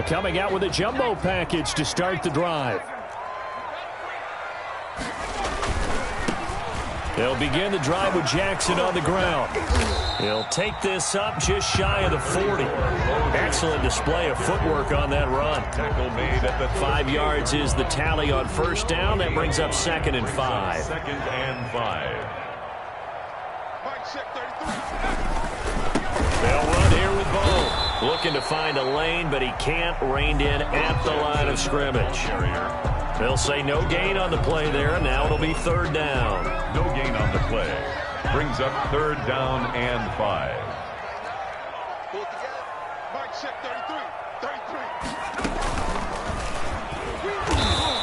Coming out with a jumbo package to start the drive. They'll begin the drive with Jackson on the ground. He'll take this up just shy of the 40. Excellent display of footwork on that run. Tackle made at the 5 yards is the tally on first down. That brings up 2nd and 5. 2nd and 5. They'll run here with Bo. Looking to find a lane, but he can't. Reined in at the line of scrimmage. They'll say no gain on the play there. Now it'll be 3rd down. No gain on the play. Brings up 3rd down and 5.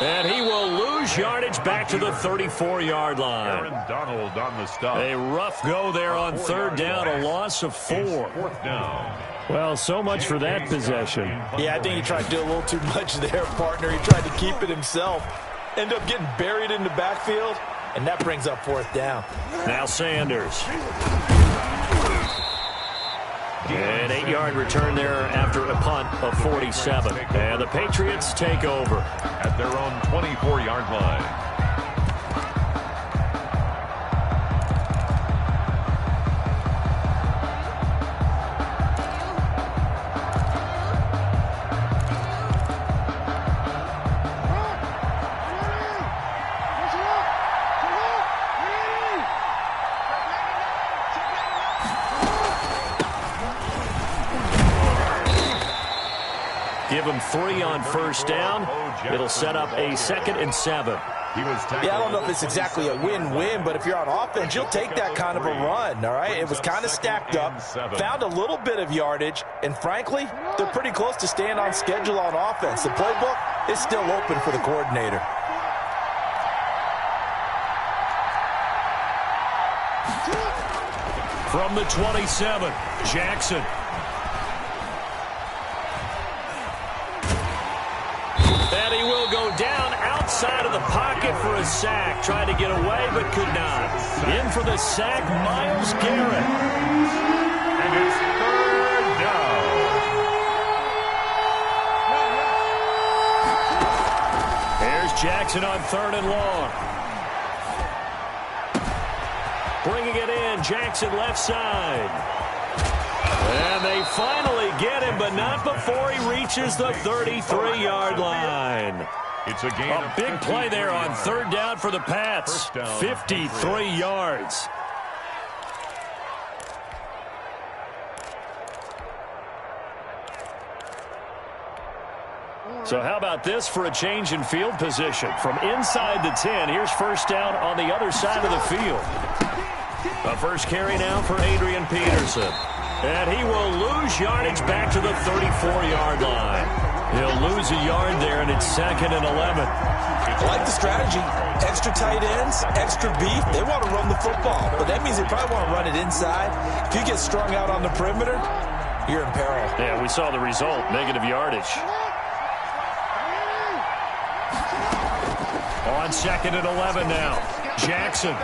And he will lose yardage back to the 34-yard line. Aaron Donald on the stop. A rough go there on 3rd down, a loss of 4. 4th down. Well, so much for that possession. Yeah, I think he tried to do a little too much there, partner. He tried to keep it himself. Ended up getting buried in the backfield, and that brings up 4th down. Now Sanders. An 8-yard return there after a punt of 47. And the Patriots take over at their own 24-yard line. Give him 3 on first down. It'll set up a 2nd and 7. Yeah, I don't know if it's exactly a win-win, but if you're on offense, you'll take that kind of a run, all right? It was kind of stacked up, found a little bit of yardage, and frankly, they're pretty close to staying on schedule on offense. The playbook is still open for the coordinator. From the 27, Jackson. And he will go down outside of the pocket for a sack. Tried to get away, but could not. In for the sack, Myles Garrett. And it's 3rd down. Here's Jackson on 3rd and long. Bringing it in, Jackson left side. And they finally get him, but not before he reaches the 33-yard line. It's a gain. A big play there on 3rd down for the Pats. 53 yards. So how about this for a change in field position? From inside the 10, here's first down on the other side of the field. A first carry now for Adrian Peterson. And he will lose yardage back to the 34-yard line. He'll lose a yard there, and it's 2nd and 11. I like the strategy. Extra tight ends, extra beef. They want to run the football, but that means they probably want to run it inside. If you get strung out on the perimeter, you're in peril. Yeah, we saw the result, negative yardage. On 2nd and 11 now. Jackson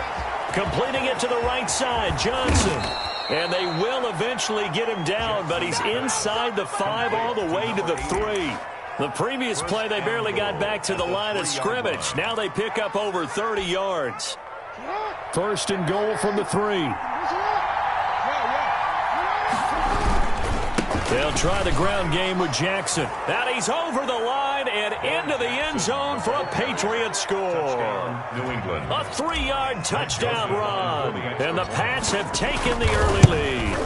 completing it to the right side. Johnson. And they will eventually get him down, but he's inside the 5 all the way to the 3. The previous play, they barely got back to the line of scrimmage. Now they pick up over 30 yards. 1st and goal from the 3. They'll try the ground game with Jackson. And he's over the line and into the end zone for a Patriots score. New England. A 3-yard touchdown run. And the Pats have taken the early lead.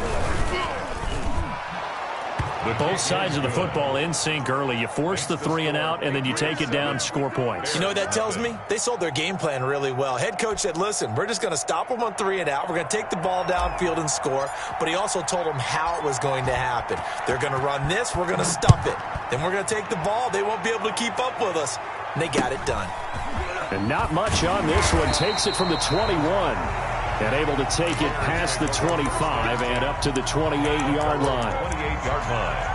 Both sides of the football in sync early. You force the 3 and out, and then you take it down, score points. You know what that tells me? They sold their game plan really well. Head coach said, listen, we're just going to stop them on 3 and out. We're going to take the ball downfield and score. But he also told them how it was going to happen. They're going to run this. We're going to stop it. Then we're going to take the ball. They won't be able to keep up with us. And they got it done. And not much on this one. Takes it from the 21. And able to take it past the 25 and up to the 28-yard line. 28-yard line.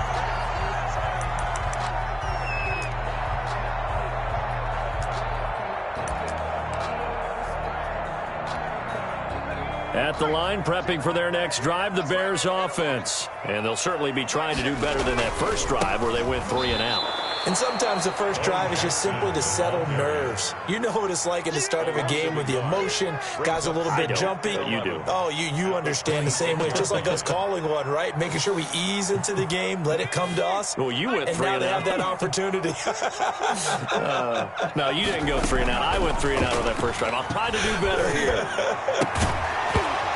At the line, prepping for their next drive, the Bears offense. And they'll certainly be trying to do better than that first drive where they went 3 and out. And sometimes the first drive is just simply to settle nerves. You know what it's like at the start of a game with the emotion. Guys are a little bit jumpy. You do. Oh, you understand the same way. It's just like us calling one, right? Making sure we ease into the game, let it come to us. Well, you went 3 and out. And now they have that opportunity. No, you didn't go 3 and out. I went 3 and out on that first drive. I'll try to do better here.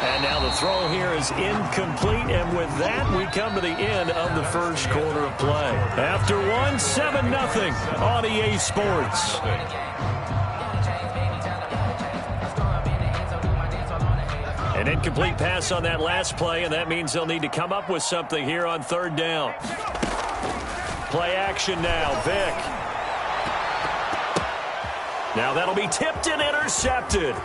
And now the throw here is incomplete, and with that, we come to the end of the first quarter of play. After one, 7-0 on EA Sports. An incomplete pass on that last play, and that means they'll need to come up with something here on third down. Play action now, Vick. Now that'll be tipped and intercepted.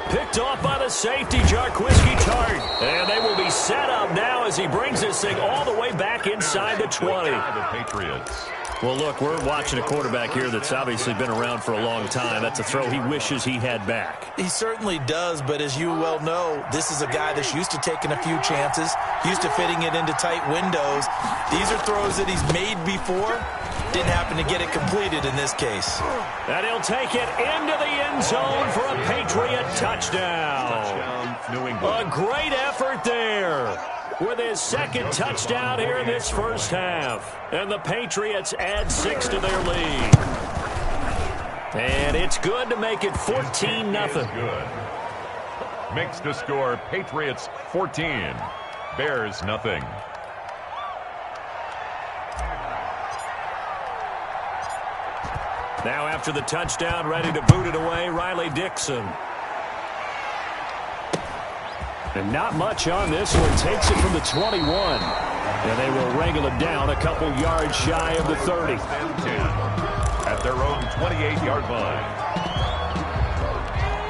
Picked off by the safety, Jarquiski Tart. And they will be set up now as he brings this thing all the way back inside the 20. The Patriots. Well, look, we're watching a quarterback here that's obviously been around for a long time. That's a throw he wishes he had back. He certainly does, but as you well know, this is a guy that's used to taking a few chances, used to fitting it into tight windows. These are throws that he's made before. Didn't happen to get it completed in this case. And he'll take it into the end zone for a Patriot touchdown. New England. A great effort there with his second touchdown here in this first half. And the Patriots add 6 to their lead. And it's good to make it 14-0. Good. Makes the score Patriots 14, Bears nothing. Now after the touchdown, ready to boot it away, Riley Dixon. And not much on this one. Takes it from the 21. And they will wrangle it down a couple yards shy of the 30. At their own 28-yard line.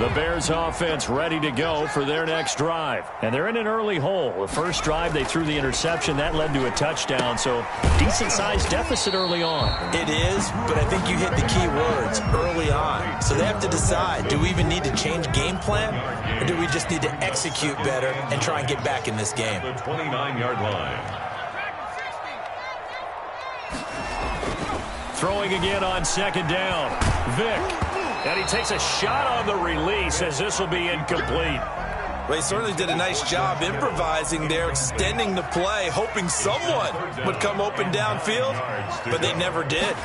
The Bears offense ready to go for their next drive. And they're in an early hole. The first drive, they threw the interception. That led to a touchdown. So decent-sized deficit early on. It is, but I think you hit the key words early on. So they have to decide, do we even need to change game plan? Or do we just need to execute better and try and get back in this game? The 29-yard line. Throwing again on second down. Vick. And he takes a shot on the release as this will be incomplete. Well, he certainly did a nice job improvising there, extending the play, hoping someone would come open downfield, but they never did.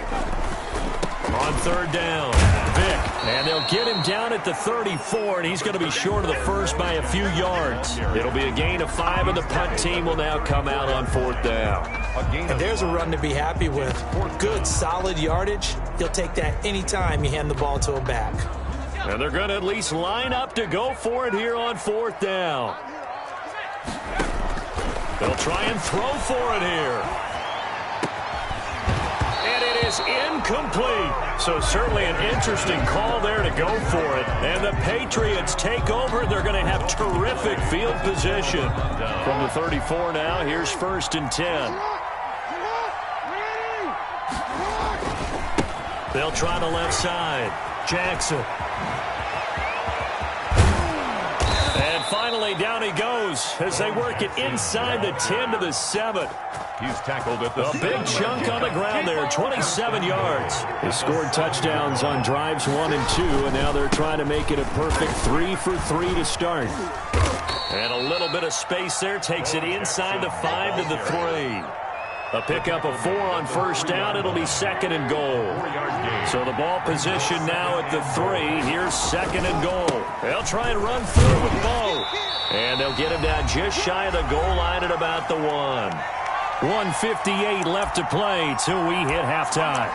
On third down, Vick. And they'll get him down at the 34, and he's going to be short of the first by a few yards. It'll be a gain of 5, and the punt team will now come out on fourth down. And there's a run to be happy with. Good, solid yardage. He'll take that anytime you hand the ball to a back. And they're going to at least line up to go for it here on fourth down. They'll try and throw for it here. And it is incomplete. So certainly an interesting call there to go for it. And the Patriots take over. They're going to have terrific field position. From the 34 now, here's 1st and 10. They'll try the left side. Jackson. And finally, down he goes as they work it inside the 10 to the 7. He's tackled at the... A big chunk on the ground there, 27 yards. They scored touchdowns on drives 1 and 2, and now they're trying to make it a perfect 3 for 3 to start. And a little bit of space there takes it inside the 5 to the 3. A pickup of 4 on first down. It'll be 2nd and goal. So the ball position now at the 3. Here's 2nd and goal. They'll try and run through with Bo. And they'll get him down just shy of the goal line at about the 1. 1:58 left to play till we hit halftime.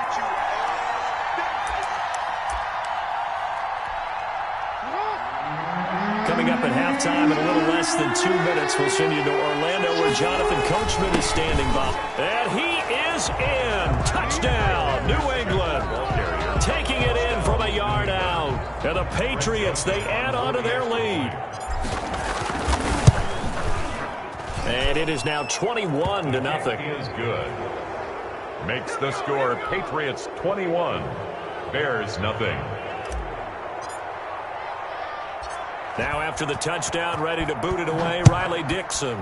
Coming up at halftime in a little less than 2 minutes, we'll send you to Orlando where Jonathan Coachman is standing by. And he is in. Touchdown, New England. Taking it in from a yard out. And the Patriots, they add on to their lead. And it is now 21-0. He is good. Makes the score Patriots 21, Bears nothing. Now after the touchdown, ready to boot it away, Riley Dixon.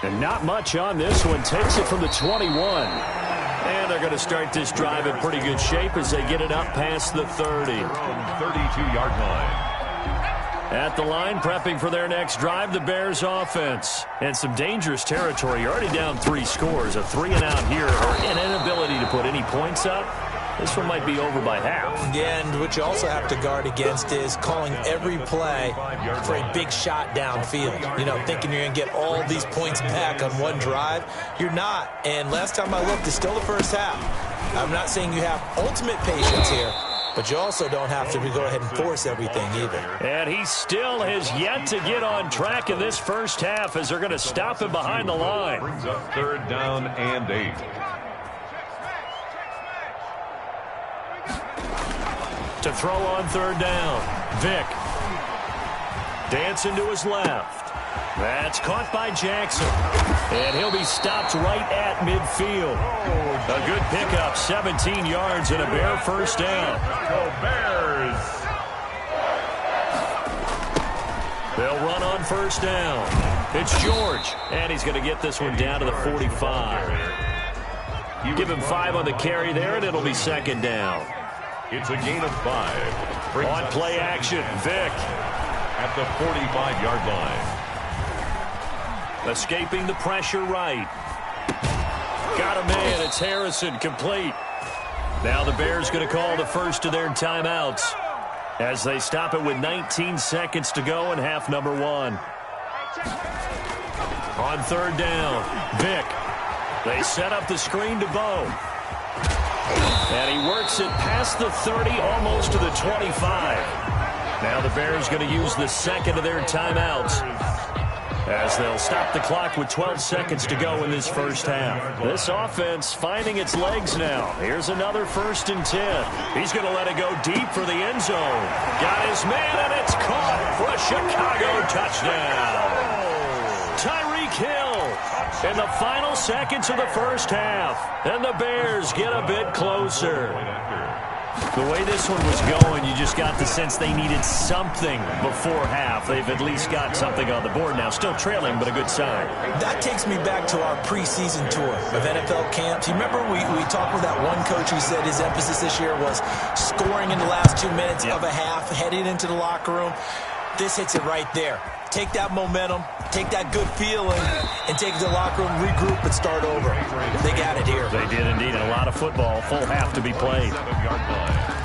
And not much on this one. Takes it from the 21. And they're going to start this drive in pretty good shape as they get it up past the 30. 32-yard line. At the line, prepping for their next drive, the Bears offense. And some dangerous territory. You're already down 3 scores. A 3-and-out here, or an inability to put any points up. This one might be over by half. Yeah, and what you also have to guard against is calling every play for a big shot downfield. You know, thinking you're going to get all these points back on one drive. You're not. And last time I looked, it's still the first half. I'm not saying you have ultimate patience here, but you also don't have to go ahead and force everything either. And he still has yet to get on track in this first half as they're going to stop him behind the line. Brings up 3rd down and 8. To throw on 3rd down. Vick. Dancing to his left. That's caught by Jackson. And he'll be stopped right at midfield. A good pickup, 17 yards and a Bear first down. Go Bears! They'll run on 1st down. It's George. And he's going to get this one down to the 45. Give him 5 on the carry there, and it'll be 2nd down. It's a gain of 5. On play action, Vick. At the 45-yard line. Escaping the pressure right. Got a man. It's Harrison, complete. Now the Bears going to call the first of their timeouts as they stop it with 19 seconds to go in half number 1. On 3rd down, Vick. They set up the screen to Bo. And he works it past the 30, almost to the 25. Now the Bears going to use the second of their timeouts as they'll stop the clock with 12 seconds to go in this first half. This offense finding its legs now. Here's another 1st and 10. He's going to let it go deep for the end zone. Got his man, and it's caught for a Chicago touchdown. Tyreek Hill in the final seconds of the first half. And the Bears get a bit closer. The way this one was going, you just got the sense they needed something before half. They've at least got something on the board now. Still trailing, but a good sign. That takes me back to our preseason tour of NFL camps. You remember we talked with that one coach who said his emphasis this year was scoring in the last 2 minutes of a half, heading into the locker room. This hits it right there. Take that momentum, take that good feeling, and take it to the locker room, regroup, and start over. They got it here. They did indeed. A lot of football, full half to be played. 7-yard line.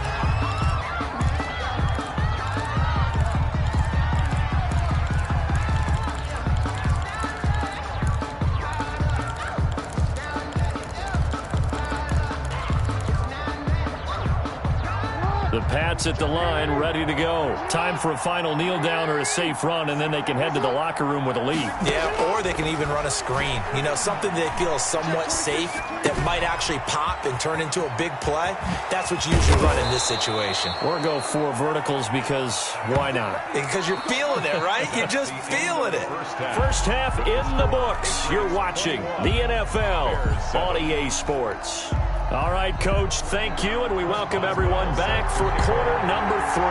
The Pats at the line, ready to go. Time for a final kneel down or a safe run, and then they can head to the locker room with a lead. Yeah, or they can even run a screen. You know, something they feel is somewhat safe that might actually pop and turn into a big play. That's what you usually run in this situation. Or go 4 verticals because why not? Because you're feeling it, right? You're just feeling it. First half in the books. You're watching the NFL on EA Sports. All right, Coach, thank you, and we welcome everyone back for quarter number 3.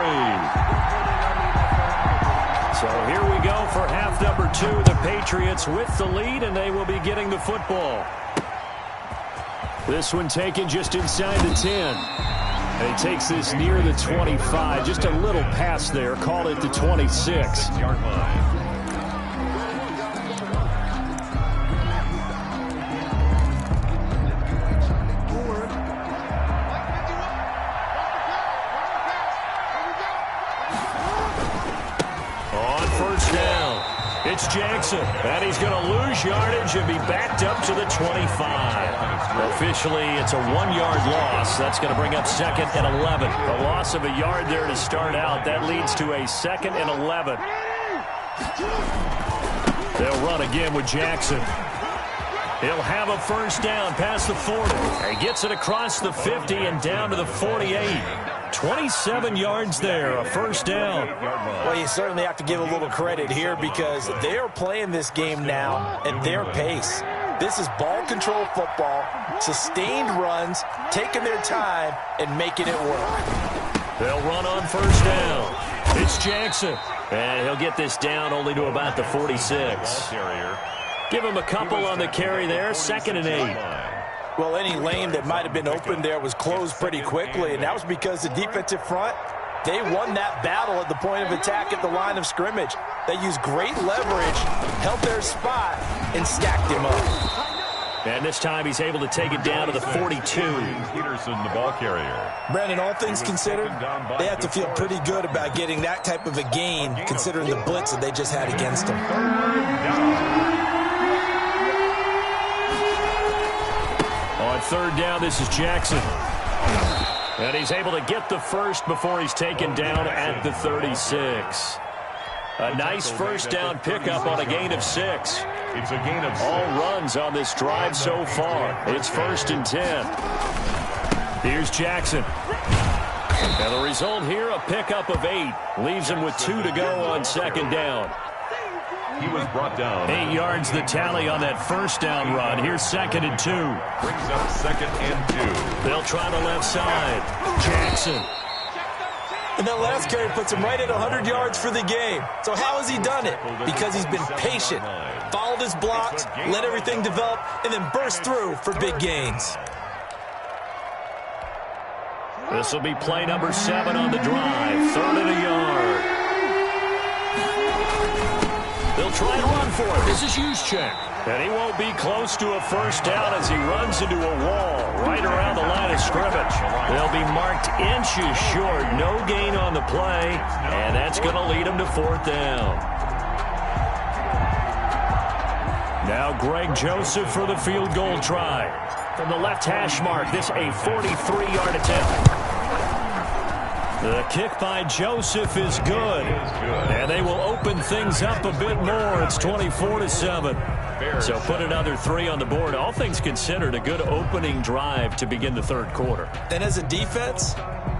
So here we go for half number 2. The Patriots with the lead, and they will be getting the football. This one taken just inside the 10. And he takes this near the 25. Just a little pass there. Called it the 26. Yard line. It's Jackson, and he's going to lose yardage and be backed up to the 25. Officially, it's a 1-yard loss. That's going to bring up 2nd and 11. A loss of a yard there to start out. That leads to a 2nd and 11. They'll run again with Jackson. He'll have a first down past the 40. He gets it across the 50 and down to the 48. 27 yards there, a first down. Well, you certainly have to give a little credit here because they are playing this game now at their pace. This is ball control football, sustained runs, taking their time, and making it work. They'll run on first down. It's Jackson. And he'll get this down only to about the 46. Give him a couple on the carry there. 2nd and 8. Well, any lane that might have been open there was closed pretty quickly, and that was because the defensive front, they won that battle at the point of attack at the line of scrimmage. They used great leverage, held their spot, and stacked him up. And this time he's able to take it down to the 42. Peterson, the ball carrier. Brandon, all things considered, they have to feel pretty good about getting that type of a gain, considering the blitz that they just had against them. On 3rd down, this is Jackson. And he's able to get the first before he's taken down at the 36. A nice first down pickup on a gain of 6. It's a gain of 6. All runs on this drive so far. It's 1st and 10. Here's Jackson. And the result here, a pickup of 8. Leaves him with 2 to go on 2nd down. He was brought down. 8 yards the tally on that first down run. Here's 2nd and 2. Brings up 2nd and 2. They'll try the left side. Jackson. And that last carry puts him right at 100 yards for the game. So how has he done it? Because he's been patient, followed his blocks, let everything develop, and then burst through for big gains. This will be play number 7 on the drive. 3rd and a yard. They'll try and run for it. This is Juszczyk. And he won't be close to a first down as he runs into a wall right around the line of scrimmage. They'll be marked inches short. No gain on the play, and that's going to lead him to 4th down. Now Greg Joseph for the field goal try. From the left hash mark, this a 43-yard attempt. The kick by Joseph is good. And they will open things up a bit more. It's 24-7. So put another 3 on the board. All things considered, a good opening drive to begin the 3rd quarter. And as a defense,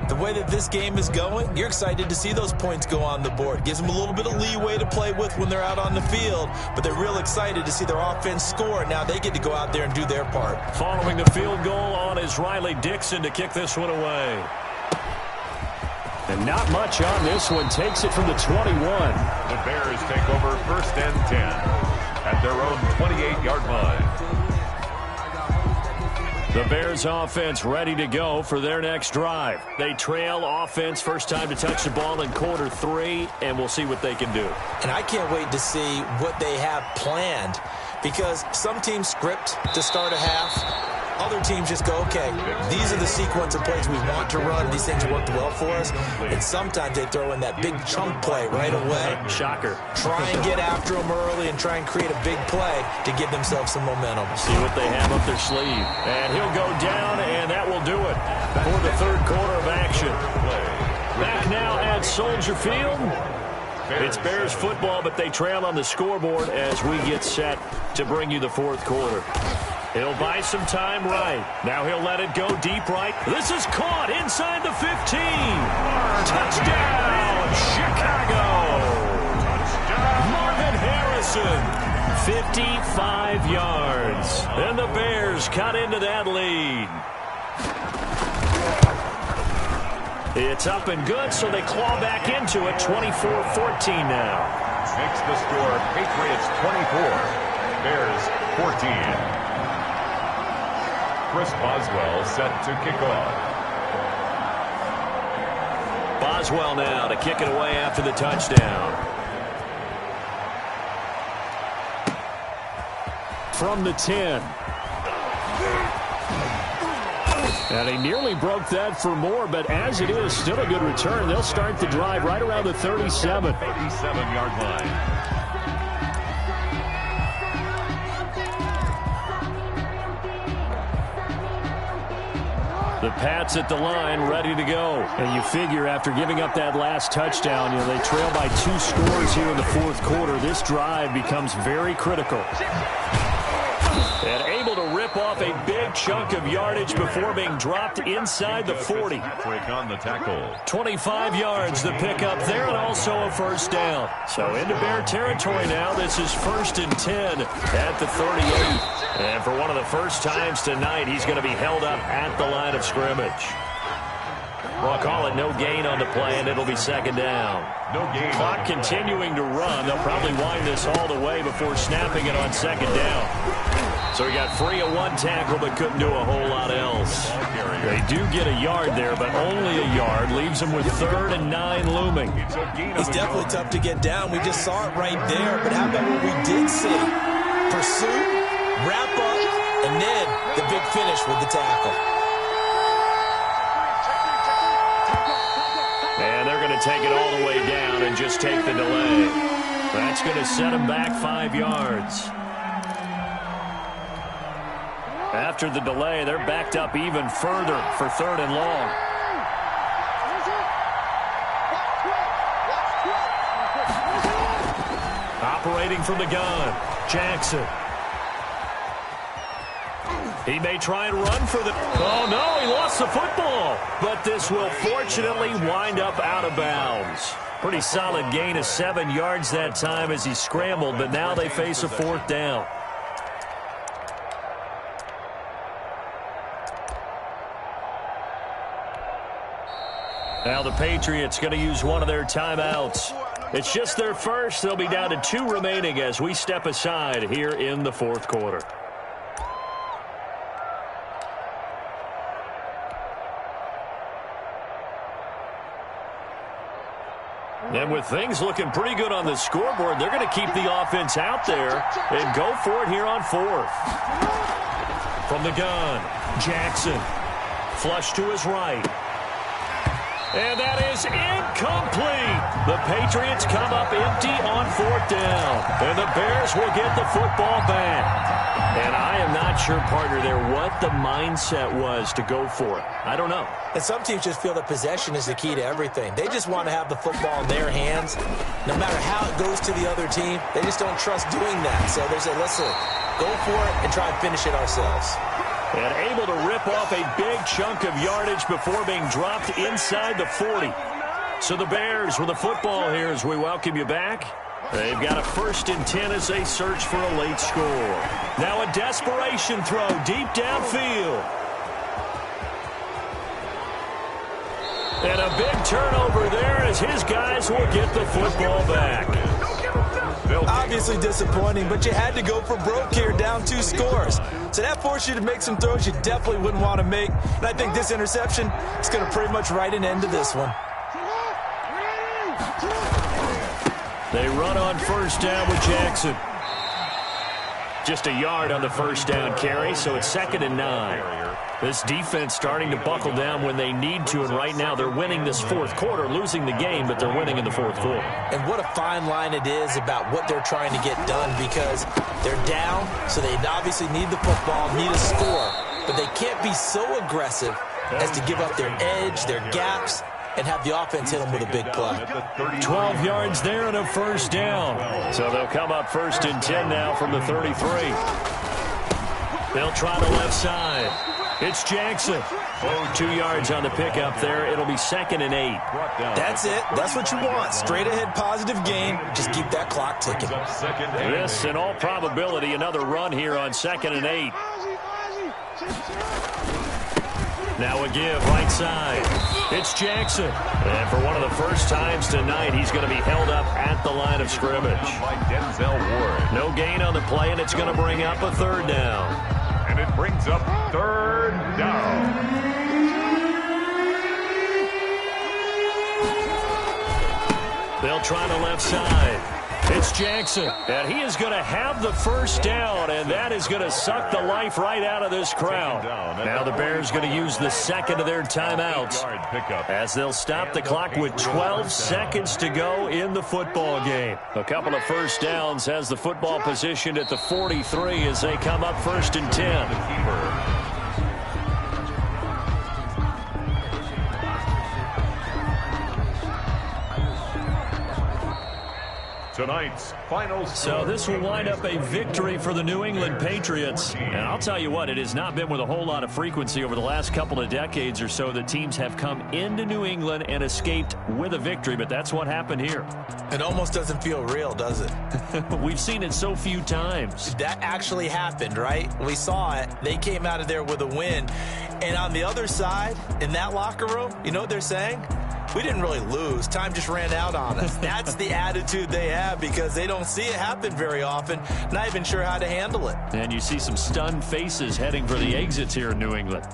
the way that this game is going, you're excited to see those points go on the board. Gives them a little bit of leeway to play with when they're out on the field, but they're real excited to see their offense score. Now they get to go out there and do their part. Following the field goal on is Riley Dixon to kick this one away. And not much on this one. Takes it from the 21. The Bears take over 1st and 10 at their own 28-yard line. The Bears offense ready to go for their next drive. They trail offense, first time to touch the ball in quarter 3, and we'll see what they can do. And I can't wait to see what they have planned, because some teams script to start a half. Other teams just go, okay, these are the sequence of plays we want to run. These things worked well for us. And sometimes they throw in that big chunk play right away. Shocker. Try and get after them early and try and create a big play to give themselves some momentum. See what they have up their sleeve. And he'll go down, and that will do it for the 3rd quarter of action. Back now at Soldier Field. It's Bears football, but they trail on the scoreboard as we get set to bring you the 4th quarter. He'll buy some time right. Now he'll let it go deep right. This is caught inside the 15. Touchdown, Chicago. Marvin Harrison, 55 yards. And the Bears cut into that lead. It's up and good, so they claw back into it. 24-14 now. Makes the score Patriots 24, Bears 14. Chris Boswell set to kick off. Boswell now to kick it away after the touchdown. From the 10. And he nearly broke that for more, but as it is, still a good return. They'll start the drive right around the 37. 37-yard line. The Pats at the line, ready to go. And you figure after giving up that last touchdown, they trail by 2 scores here in the 4th quarter. This drive becomes very critical. And able to rip off a big chunk of yardage before being dropped inside the 40. Break on the tackle. 25 yards the pickup there, and also a first down. So into Bear territory now. This is 1st and 10 at the 38. And for one of the first times tonight, he's going to be held up at the line of scrimmage. Call it no gain on the play, and it'll be second down. No gain. Clock continuing to run. They'll probably wind this all the way before snapping it on second down. So he got free of one tackle but couldn't do a whole lot else. They do get a yard there, but only a yard. Leaves them with 3rd and 9 looming. He's definitely tough to get down. We just saw it right there. But how about what we did see? Pursuit, wrap up, and then the big finish with the tackle. And they're going to take it all the way down and just take the delay. That's going to set them back 5 yards. After the delay, they're backed up even further for 3rd and long. Operating from the gun, Jackson. He may try and run for the... Oh, no, he lost the football. But this will fortunately wind up out of bounds. Pretty solid gain of 7 yards that time as he scrambled, but now they face a 4th down. Now the Patriots going to use one of their timeouts. It's just their first. They'll be down to 2 remaining as we step aside here in the 4th quarter. And with things looking pretty good on the scoreboard, they're going to keep the offense out there and go for it here on 4th. From the gun, Jackson. Flush to his right. And that is incomplete. The Patriots come up empty on 4th down. And the Bears will get the football back. And I am not sure, partner, there what the mindset was to go for it. I don't know. And some teams just feel that possession is the key to everything. They just want to have the football in their hands. No matter how it goes to the other team, they just don't trust doing that. So they say, listen, go for it and try and finish it ourselves. And able to rip off a big chunk of yardage before being dropped inside the 40. So the Bears with the football here as we welcome you back. They've got a 1st and 10 as they search for a late score. Now a desperation throw deep downfield. And a big turnover there as his guys will get the football back. Obviously disappointing, but you had to go for broke here, down 2 scores. So that forced you to make some throws you definitely wouldn't want to make. And I think this interception is going to pretty much write an end to this one. They run on 1st down with Jackson. Just a yard on the 1st down carry, so it's 2nd and 9. This defense starting to buckle down when they need to, and right now they're winning this 4th quarter, losing the game, but they're winning in the 4th quarter. And what a fine line it is about what they're trying to get done, because they're down, so they obviously need the football, need a score, but they can't be so aggressive as to give up their edge, their gaps, and have the offense hit them with a big play. 12 yards there and a 1st down. So they'll come up 1st and 10 now from the 33. They'll try the left side. It's Jackson. 2 yards on the pickup there. It'll be 2nd and 8. That's it. That's what you want. Straight ahead positive gain. Just keep that clock ticking. This, in all probability, another run here on 2nd and 8. Now a give right side. It's Jackson. And for one of the first times tonight, he's going to be held up at the line of scrimmage. No gain on the play, and it's going to bring up a 3rd down. And it brings up 3rd down. They'll try the left side. It's Jackson, and he is going to have the 1st down, and that is going to suck the life right out of this crowd. Now the Bears going to use the 2nd of their timeouts as they'll stop the clock with 12 seconds to go in the football game. A couple of 1st downs has the football positioned at the 43 as they come up 1st and 10. tonight's final score. So this will wind up a victory for the New England Patriots. And I'll tell you what, it has not been with a whole lot of frequency over the last couple of decades or so that teams have come into New England and escaped with a victory, but that's what happened here. It almost doesn't feel real, does it? We've seen it so few times. That actually happened, right? We saw it. They came out of there with a win. And on the other side, in that locker room, you know what they're saying? We didn't really lose. Time just ran out on us. That's the attitude they have because they don't see it happen very often. Not even sure how to handle it. And you see some stunned faces heading for the exits here in New England.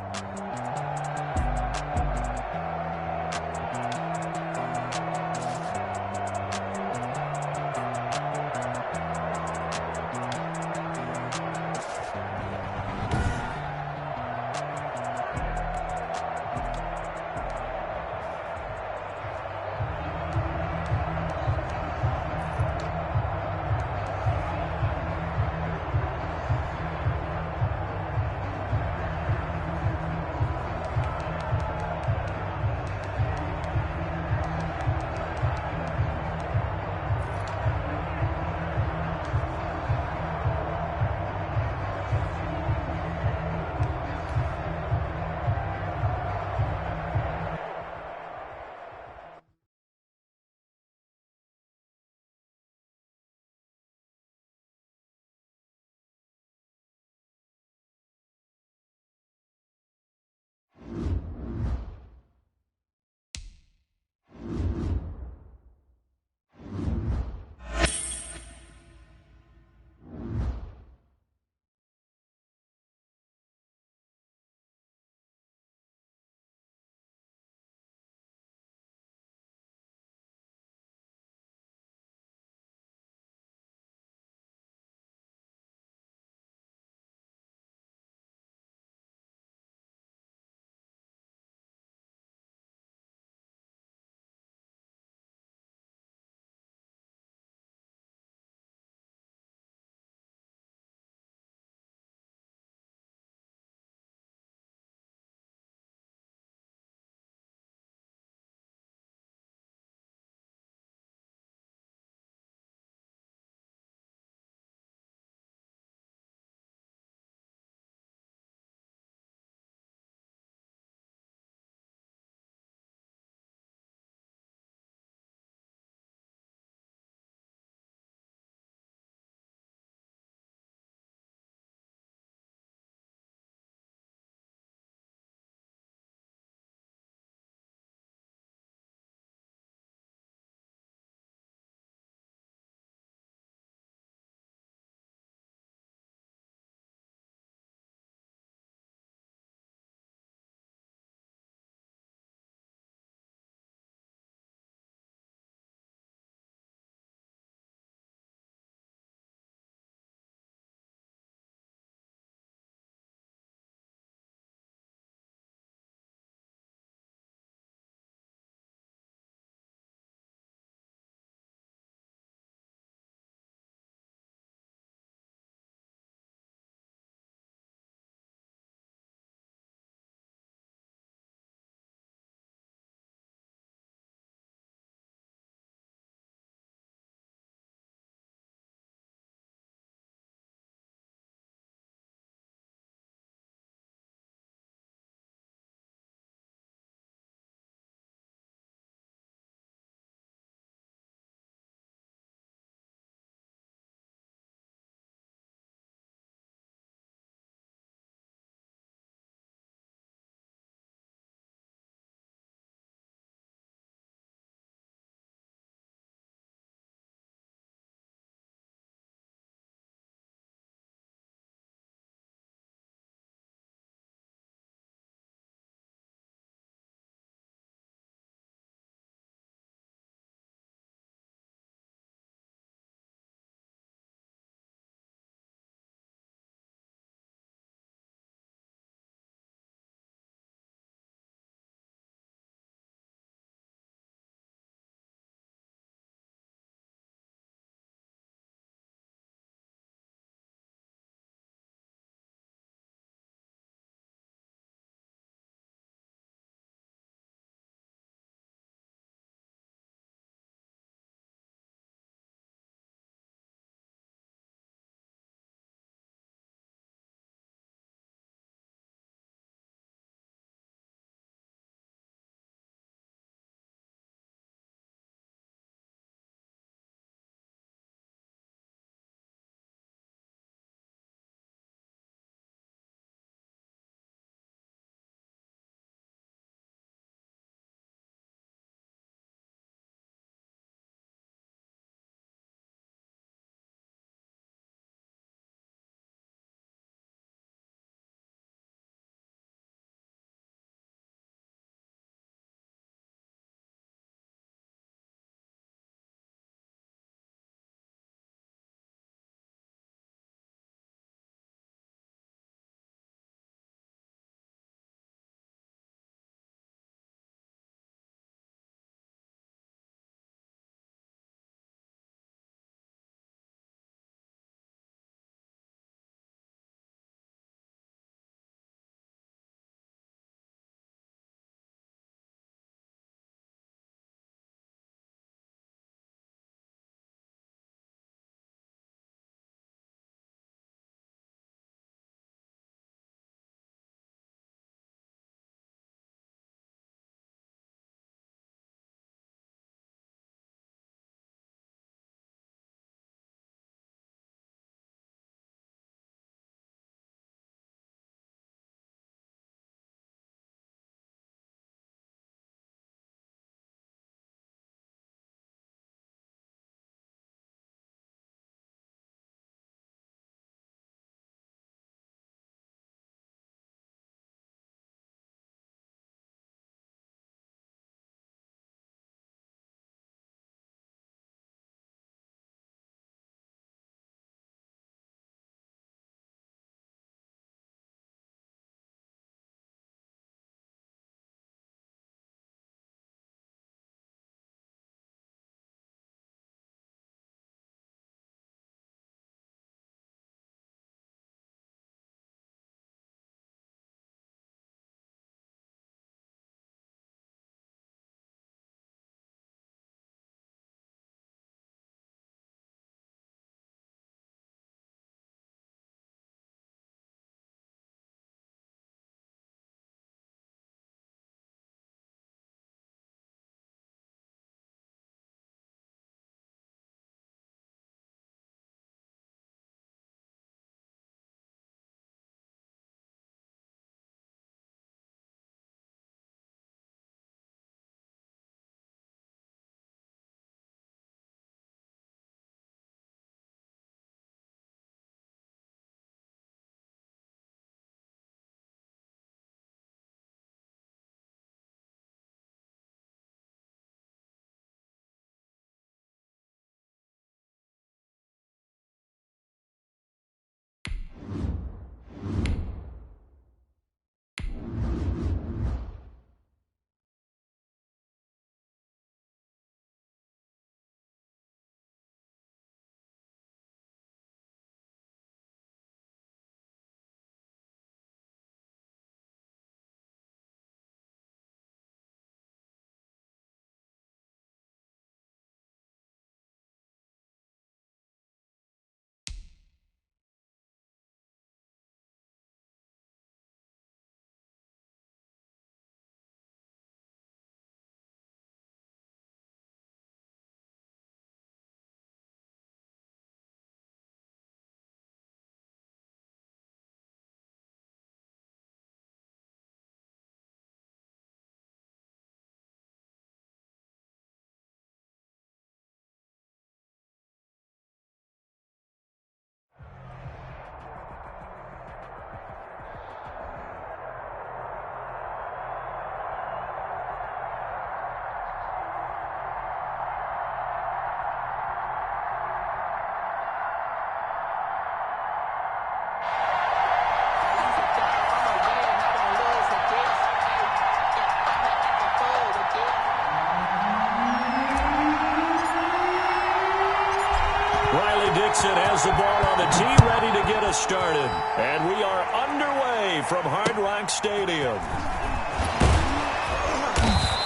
has the ball on the tee, ready to get us started. And we are underway from Hard Rock Stadium.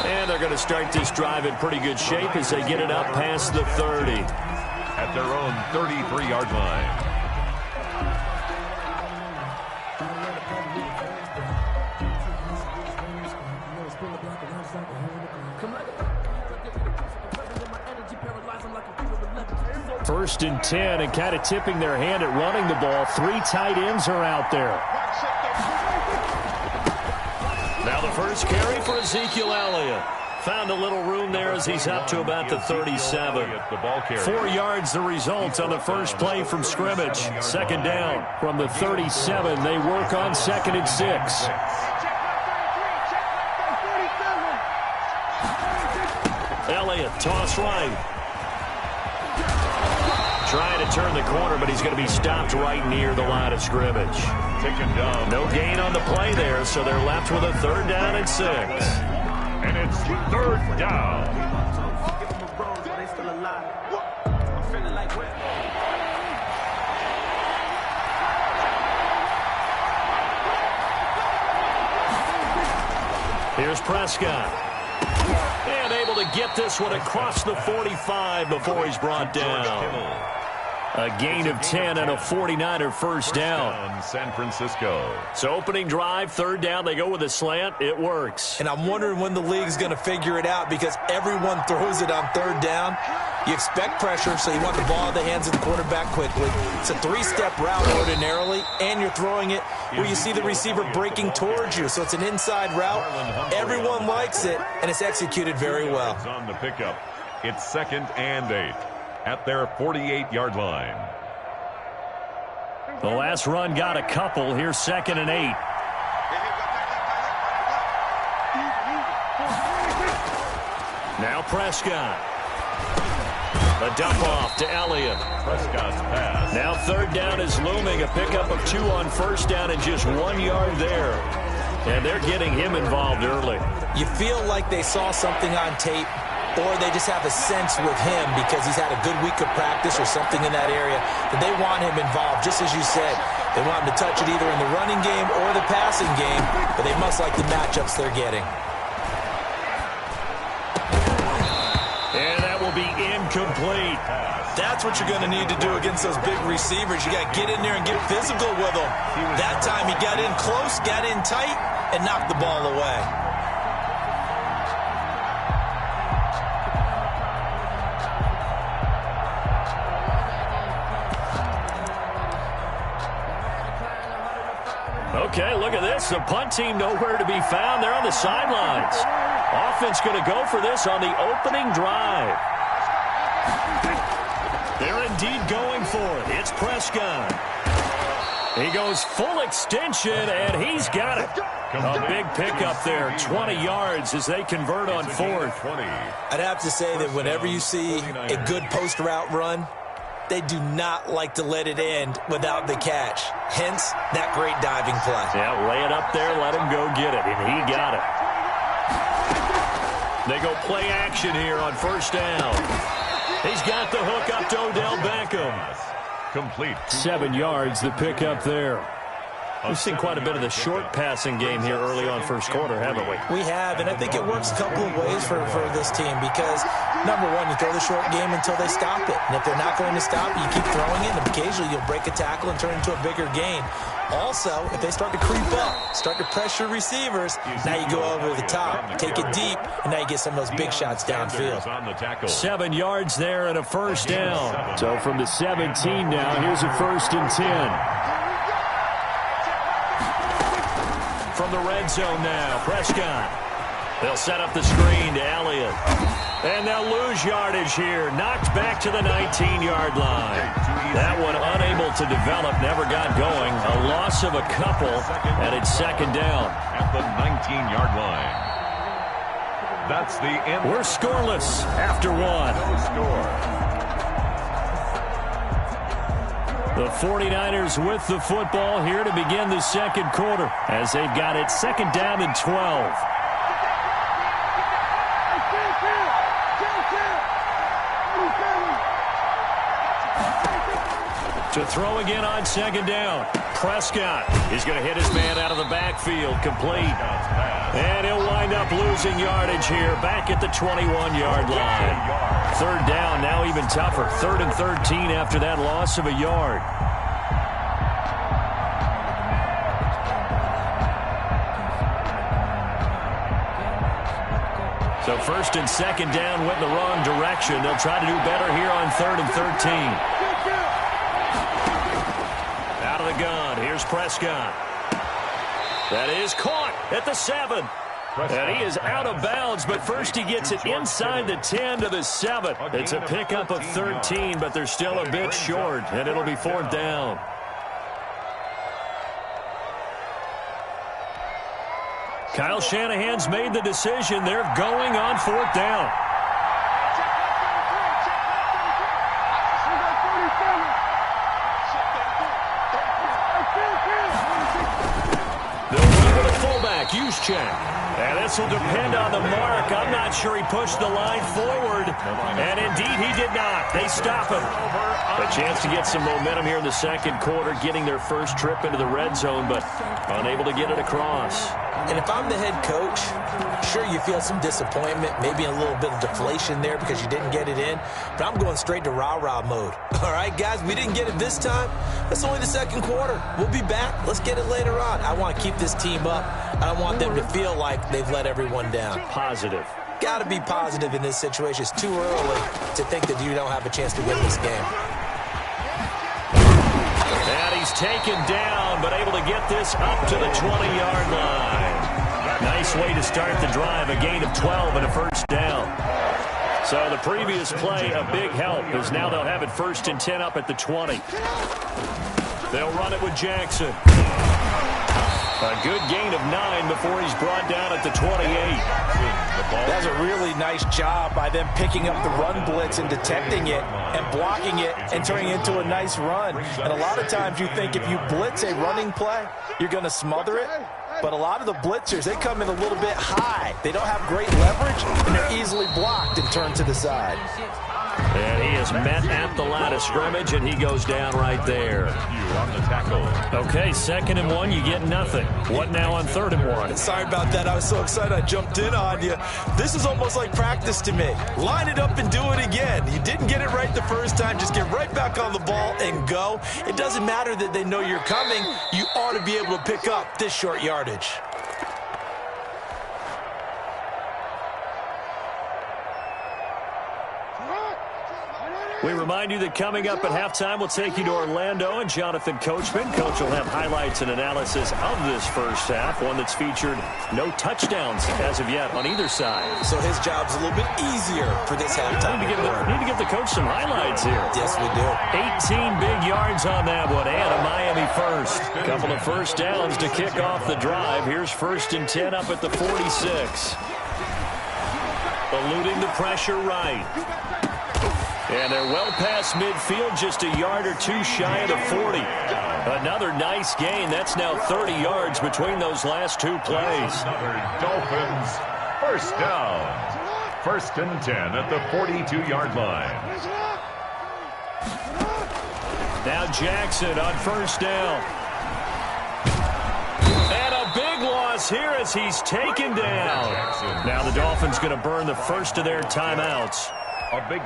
And they're going to start this drive in pretty good shape as they get it up past the 30. At their own 33-yard line. First and 10, and kind of tipping their hand at running the ball. 3 tight ends are out there. Now the first carry for Ezekiel Elliott. Found a little room there as he's up to about the 37. 4 yards the result on the first play from scrimmage. Second down from the 37. They work on 2nd and 6. Elliott, toss right. Trying to turn the corner, but he's going to be stopped right near the line of scrimmage. Taken down. No gain on the play there, so they're left with a 3rd down and 6. And it's 3rd down. Here's Prescott. And able to get this one across the 45 before he's brought down. A gain of 10 and a 49er first down. San Francisco. So opening drive, 3rd down. They go with a slant. It works. And I'm wondering when the league's going to figure it out because everyone throws it on 3rd down. You expect pressure, so you want the ball in the hands of the quarterback quickly. It's a 3-step route ordinarily, and you're throwing it where you see the receiver breaking towards you. So it's an inside route. Everyone likes it, and it's executed very well. On the pickup. It's 2nd and 8 at their 48-yard line. The last run got a couple. Here's 2nd and 8. Now Prescott. A dump off to Elliott. Prescott's pass. Now 3rd down is looming. A pickup of 2 on 1st down and just 1 yard there. And they're getting him involved early. You feel like they saw something on tape, or they just have a sense with him because he's had a good week of practice or something in that area that they want him involved. Just as you said, they want him to touch it either in the running game or the passing game, but they must like the matchups they're getting. And that will be incomplete. That's what you're going to need to do against those big receivers. You got to get in there and get physical with them. That time he got in close, got in tight, and knocked the ball away. Okay, look at this. The punt team nowhere to be found. They're on the sidelines. Offense going to go for this on the opening drive. They're indeed going for it. It's Prescott. He goes full extension, and he's got it. A big pickup there, 20 yards as they convert on 4th. I'd have to say that whenever you see a good post route run, they do not like to let it end without the catch. Hence, that great diving play. Yeah, lay it up there, let him go get it, and he got it. They go play action here on 1st down. He's got the hook up to Odell Beckham. Complete. 7 yards, the pickup there. We've seen quite a bit of the short passing game here early on 1st quarter, haven't we? We have, and I think it works a couple of ways for this team because, number one, you throw the short game until they stop it. And if they're not going to stop it, you keep throwing it, and occasionally you'll break a tackle and turn it into a bigger gain. Also, if they start to creep up, start to pressure receivers, now you go over the top, take it deep, and now you get some of those big shots downfield. 7 yards there and a 1st down. So from the 17 now, here's a 1st and 10. From the red zone now, Prescott. They'll set up the screen to Elliott. And they'll lose yardage here. Knocked back to the 19-yard line. That one unable to develop, never got going. A loss of a couple, and it's 2nd down. At the 19-yard line. That's the end. We're scoreless after 1. No score. The 49ers with the football here to begin the 2nd quarter as they've got it 2nd down and 12. To throw again on second down. Prescott is going to hit his man out of the backfield. Complete. And he'll wind up losing yardage here back at the 21-yard line. Third down, now even tougher. 3rd and 13 after that loss of a yard. So 1st and 2nd down went in the wrong direction. They'll try to do better here on 3rd and 13. Out of the gun, here's Prescott. That is caught at the 7. And he is out of bounds, but first he gets it inside the 10 to the 7. It's a pickup of 13, but they're still a bit short, and it'll be 4th down. Kyle Shanahan's made the decision. They're going on 4th down. They'll run with a fullback, use check. And this will depend on the mark. I'm not sure he pushed the line forward. And indeed, he did not. They stop him. A chance to get some momentum here in the 2nd quarter, getting their first trip into the red zone, but unable to get it across. And if I'm the head coach, sure, you feel some disappointment, maybe a little bit of deflation there because you didn't get it in, but I'm going straight to rah-rah mode. All right, guys, we didn't get it this time. That's only the 2nd quarter. We'll be back. Let's get it later on. I want to keep this team up. I don't want them to feel like they've let everyone down. Positive. Got to be positive in this situation. It's too early to think that you don't have a chance to win this game. And he's taken down, but able to get this up to the 20-yard line. Nice way to start the drive, a gain of 12 and a 1st down. So the previous play, a big help, as now they'll have it 1st and 10 up at the 20. They'll run it with Jackson. A good gain of 9 before he's brought down at the 28. That's a really nice job by them picking up the run blitz and detecting it and blocking it and turning it into a nice run. And a lot of times you think if you blitz a running play, you're going to smother it. But a lot of the blitzers, they come in a little bit high. They don't have great leverage, and they're easily blocked and turned to the side. And he is met at the line of scrimmage, and he goes down right there. On the tackle. Okay, 2nd and 1, you get nothing. What now on 3rd and 1? Sorry about that. I was so excited I jumped in on you. This is almost like practice to me. Line it up and do it again. You didn't get it right the first time. Just get right back on the ball and go. It doesn't matter that they know you're coming. You ought to be able to pick up this short yardage. We remind you that coming up at halftime, we'll take you to Orlando and Jonathan Coachman. Coach will have highlights and analysis of this first half, one that's featured no touchdowns as of yet on either side. So his job's a little bit easier for this halftime. Need to give the coach some highlights here. Yes, we do. 18 big yards on that one, and a Miami first. Couple of 1st downs to kick off the drive. Here's 1st and 10 up at the 46. Eluding the pressure right. And they're well past midfield, just a yard or two shy of the 40. Another nice gain. That's now 30 yards between those last 2 plays. Dolphins, 1st down. 1st and 10 at the 42-yard line. Now Jackson on 1st down. And a big loss here as he's taken down. Now the Dolphins going to burn the first of their timeouts,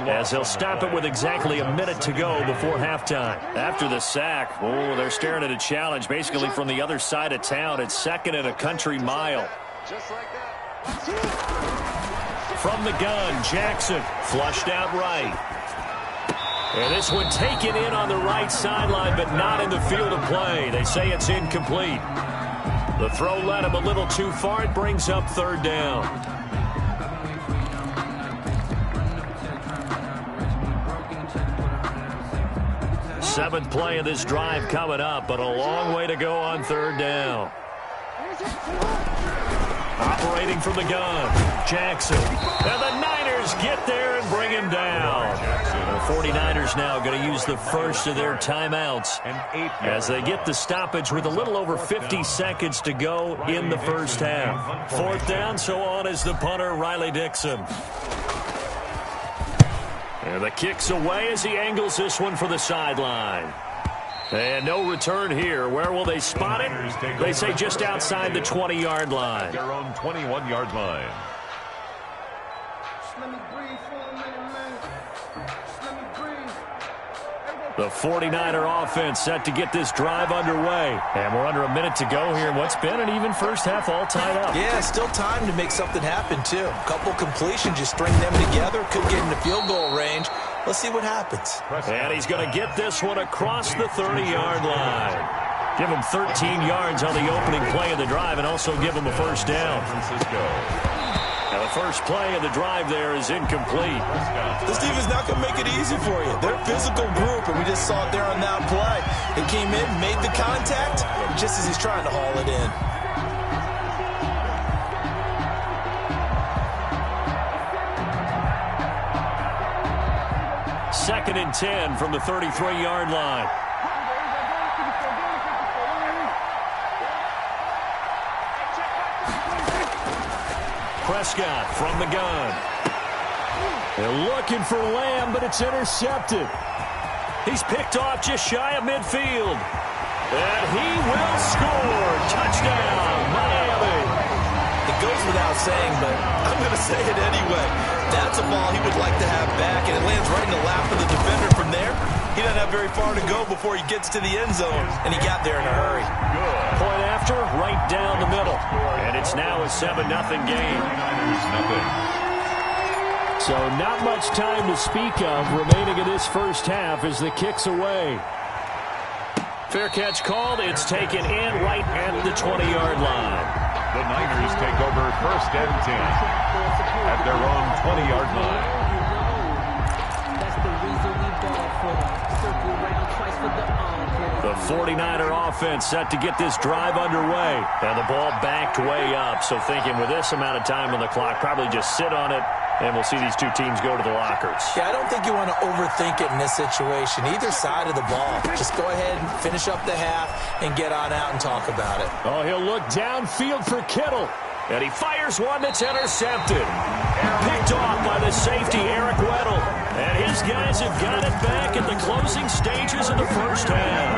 as they'll stop it with exactly a minute to go before halftime. After the sack, they're staring at a challenge basically from the other side of town. It's 2nd and a country mile. Just like that. From the gun, Jackson flushed out right. And this one taken in on the right sideline, but not in the field of play. They say it's incomplete. The throw led him a little too far. It brings up 3rd down. 7th play of this drive coming up, but a long way to go on 3rd down. Operating from the gun, Jackson. And the Niners get there and bring him down. The 49ers now going to use the first of their timeouts as they get the stoppage with a little over 50 seconds to go in the first half. 4th down, so on is the punter, Riley Dixon. And the kick's away as he angles this one for the sideline. And no return here. Where will they spot it? They say just outside the 20-yard line. Their own 21-yard line. The 49er offense set to get this drive underway. And we're under a minute to go here. What's been an even first half all tied up. Yeah, still time to make something happen, too. A couple completions, just string them together. Could get into field goal range. Let's see what happens. And he's going to get this one across the 30-yard line. Give him 13 yards on the opening play of the drive and also give him a first down. Now the first play of the drive there is incomplete. This defense not going to make it easy for you. They're a physical group, and we just saw it there on that play. They came in, made the contact, just as he's trying to haul it in. Second and 10 from the 33-yard line. Prescott from the gun. They're looking for Lamb, but it's intercepted. He's picked off just shy of midfield. And he will score. Touchdown, Miami. It goes without saying, but I'm going to say it anyway. That's a ball he would like to have back, and it lands right in the lap of the defender from there. He doesn't have very far to go before he gets to the end zone, and he got there in a hurry. Point after, right down the middle. And it's now a 7-0 game. So not much time to speak of remaining in this first half as the kick's away. Fair catch called. It's taken in right at the 20-yard line. The Niners take over first and 10 at their own 20-yard line. That's the reason we ball for the circle round twice for the The 49er offense set to get this drive underway. And the ball backed way up. So thinking with this amount of time on the clock, probably just sit on it, and we'll see these two teams go to the lockers. Yeah, I don't think you want to overthink it in this situation. Either side of the ball. Just go ahead and finish up the half and get on out and talk about it. Oh, he'll look downfield for Kittle. And he fires one that's intercepted. Picked off by the safety, Eric Weddle. And his guys have got it back at the closing stages of the first half.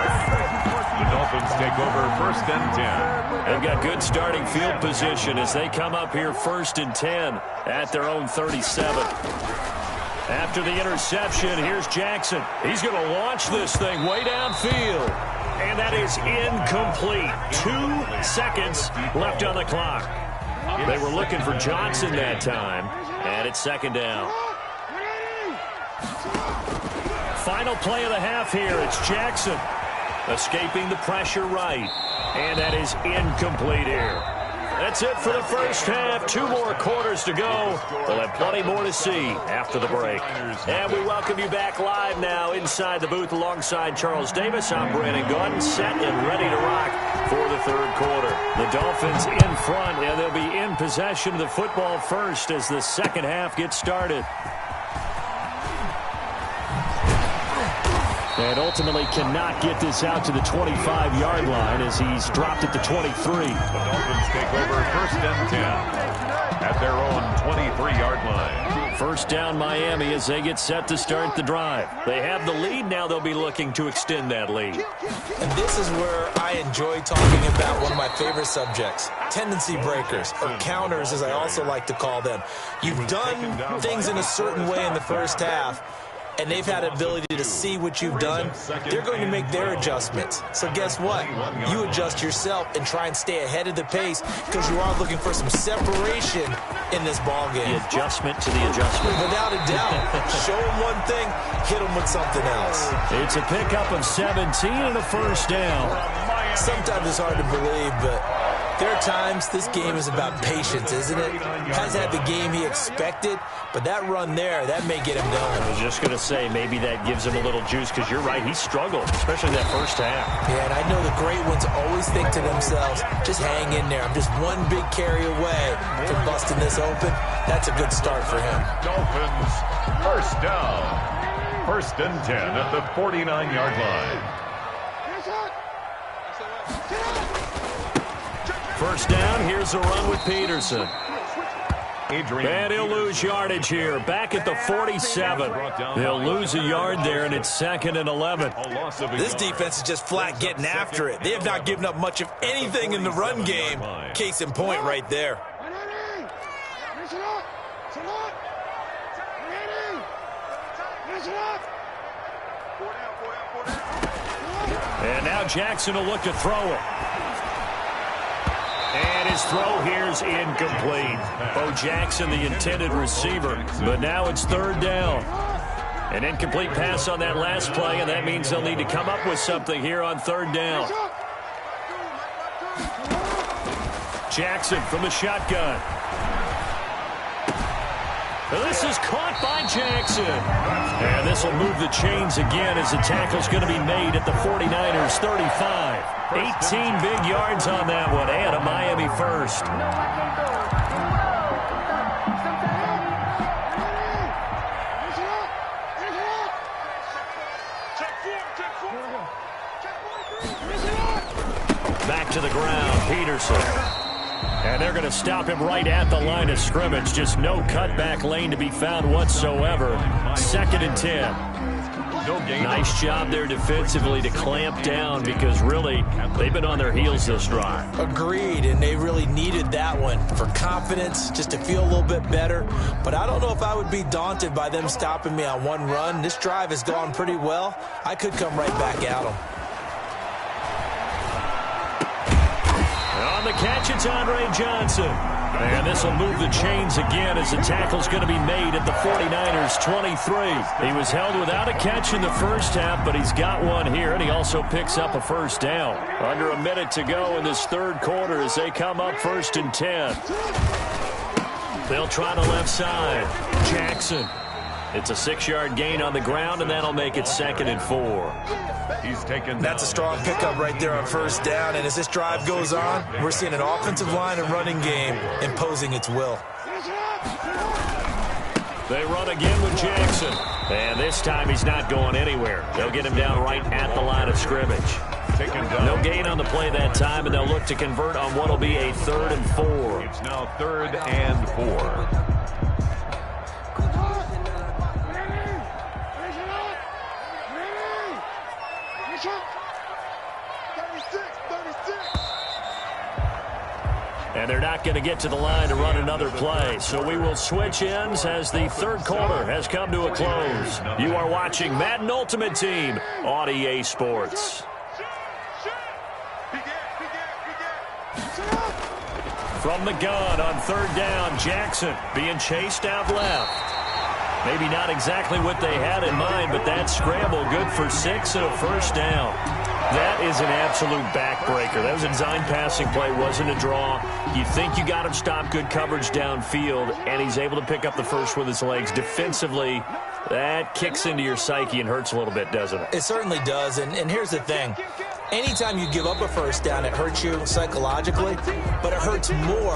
The Dolphins take over first and 10. They've got good starting field position as they come up here first and 10 at their own 37. After the interception, here's Jackson. He's going to launch this thing way downfield. And that is incomplete. 2 seconds left on the clock. They were looking for Johnson that time. And it's second down. Final play of the half here. It's Jackson escaping the pressure right. And that is incomplete here. That's it for the first half. 2 more quarters to go. We'll have plenty more to see after the break. And we welcome you back live now inside the booth alongside Charles Davis. I'm Brandon Gaudin, set and ready to rock for the third quarter. The Dolphins in front, and they'll be in possession of the football first as the second half gets started. And ultimately cannot get this out to the 25-yard line as he's dropped at the 23. The Dolphins take over first and 10 at their own 23-yard line. First down Miami as they get set to start the drive. They have the lead. Now they'll be looking to extend that lead. And this is where I enjoy talking about one of my favorite subjects, tendency breakers, or counters as I also like to call them. You've done things in a certain way in the first half, and they've had the ability to see what you've done. They're going to make their adjustments. So guess what? You adjust yourself and try and stay ahead of the pace because you are looking for some separation in this ball game. The adjustment to the adjustment. Without a doubt. Show them one thing, hit them with something else. It's a pickup of 17 and a first down. Sometimes it's hard to believe, but there are times this game is about patience, isn't it? Hasn't had the game he expected, but that run there, that may get him going. I was just going to say, maybe that gives him a little juice because you're right, he struggled, especially that first half. Yeah, and I know the great ones always think to themselves, just hang in there. I'm just one big carry away from busting this open. That's a good start for him. Dolphins, first down. First and 10 at the 49-yard line. First down, here's a run with Peterson. And he'll lose yardage here. Back at the 47. They'll lose a yard there, and it's 2nd and 11. This defense is just flat getting after it. They have not given up much of anything in the run game. Case in point right there. And now Jackson will look to throw it. And his throw here's incomplete. Bo Jackson, the intended receiver. But now it's 3rd down. An incomplete pass on that last play, and that means they'll need to come up with something here on 3rd down. Jackson from the shotgun. This is caught by Jackson. And this will move the chains again as the tackle's going to be made at the 49ers 35. 18 big yards on that one, and a Miami first. Back to the ground, Peterson. And they're going to stop him right at the line of scrimmage. Just no cutback lane to be found whatsoever. 2nd and 10. Nice job there defensively to clamp down because really they've been on their heels this drive. Agreed, and they really needed that one for confidence, just to feel a little bit better. But I don't know if I would be daunted by them stopping me on one run. This drive has gone pretty well. I could come right back at them. On the catch, it's Andre Johnson. And this will move the chains again as the tackle's going to be made at the 49ers 23. He was held without a catch in the first half, but he's got one here, and he also picks up a 1st down. Under a minute to go in this 3rd quarter as they come up 1st and 10. They'll try the left side. Jackson. It's a 6-yard gain on the ground, and that'll make it 2nd and 4. He's taken. That's a strong pickup right there on 1st down. And as this drive goes on, we're seeing an offensive line and running game imposing its will. They run again with Jackson. And this time he's not going anywhere. They'll get him down right at the line of scrimmage. No gain on the play that time, and they'll look to convert on what will be a 3rd and 4. It's now 3rd and 4. And they're not going to get to the line to run another play. So we will switch ends as the 3rd quarter has come to a close. You are watching Madden Ultimate Team on EA Sports. From the gun on 3rd down, Jackson being chased out left. Maybe not exactly what they had in mind, but that scramble good for 6 and a 1st down. That is an absolute backbreaker. That was a design passing play, wasn't a draw. You think you got him stopped, good coverage downfield, and he's able to pick up the first with his legs. Defensively, that kicks into your psyche and hurts a little bit, doesn't it? It certainly does, and here's the thing. Anytime you give up a 1st down, it hurts you psychologically, but it hurts more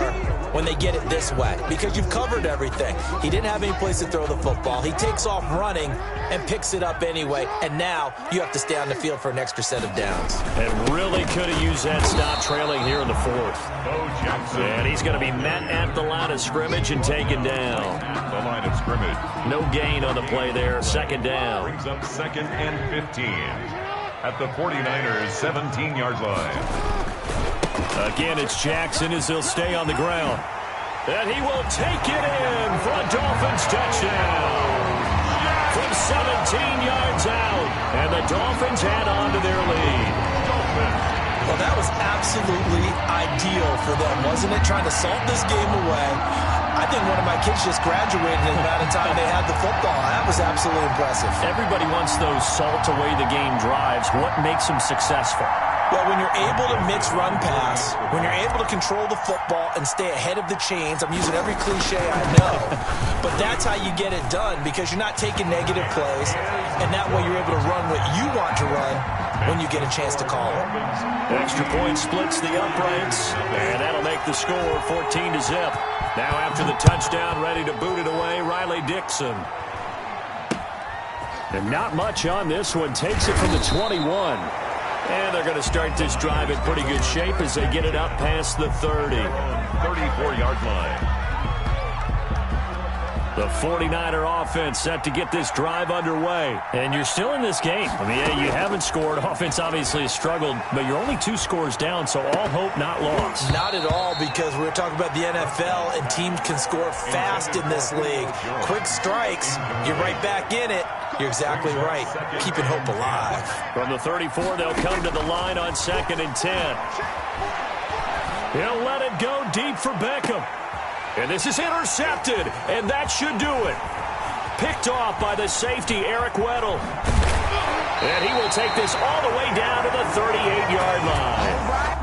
when they get it this way because you've covered everything. He didn't have any place to throw the football. He takes off running and picks it up anyway, and now you have to stay on the field for an extra set of downs. And really could have used that stop trailing here in the 4th. Bo Jackson. And he's going to be met at the line of scrimmage and taken down. The line of scrimmage. No gain on the play there. 2nd down. Brings up 2nd and 15. At the 49ers 17-yard line. Again, it's Jackson as he'll stay on the ground. And he will take it in for a Dolphins touchdown. From 17 yards out. And the Dolphins add on to their lead. Well, that was absolutely ideal for them, wasn't it? Trying to salt this game away. I think one of my kids just graduated in the amount of time they had the football. That was absolutely impressive. Everybody wants those salt-away-the-game drives. What makes them successful? Well, when you're able to mix run pass, when you're able to control the football and stay ahead of the chains, I'm using every cliche I know, but that's how you get it done because you're not taking negative plays, and that way you're able to run what you want to run when you get a chance to call it. Extra point splits the uprights, and that'll make the score 14-0. Now after the touchdown, ready to boot it away, Riley Dixon. And not much on this one. Takes it from the 21. And they're going to start this drive in pretty good shape as they get it up past the 30. 34-yard line. The 49er offense set to get this drive underway. And you're still in this game. I mean, yeah, you haven't scored. Offense obviously has struggled, but you're only 2 scores down, so all hope not lost. Not at all, because we're talking about the NFL, and teams can score fast in this league. Quick strikes, you're right back in it. You're exactly right. Keeping hope alive. From the 34, they'll come to the line on 2nd and 10. He'll let it go deep for Beckham. And this is intercepted, and that should do it. Picked off by the safety, Eric Weddle. And he will take this all the way down to the 38-yard line.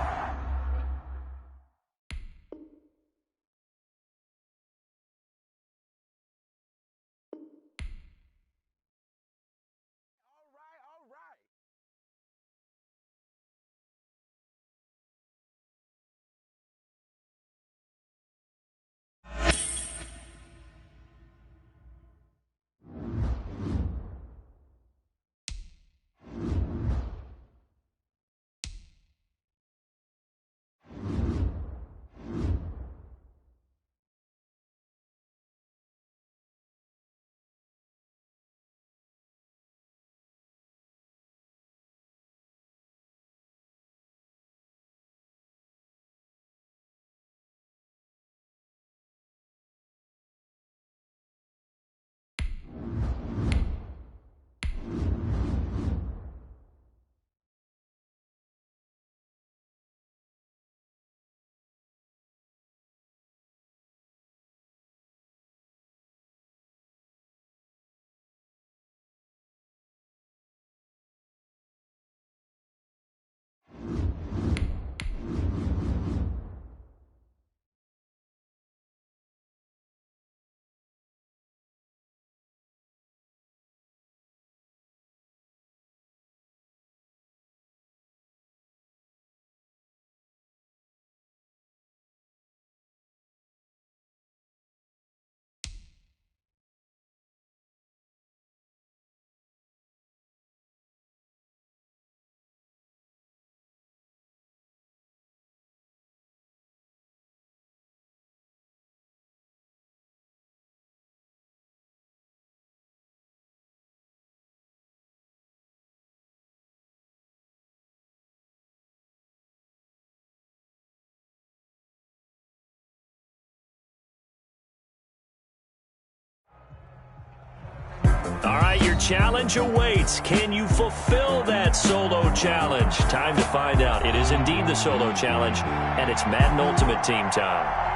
All right, your challenge awaits. Can you fulfill that solo challenge? Time to find out. It is indeed the solo challenge, and it's Madden Ultimate Team time.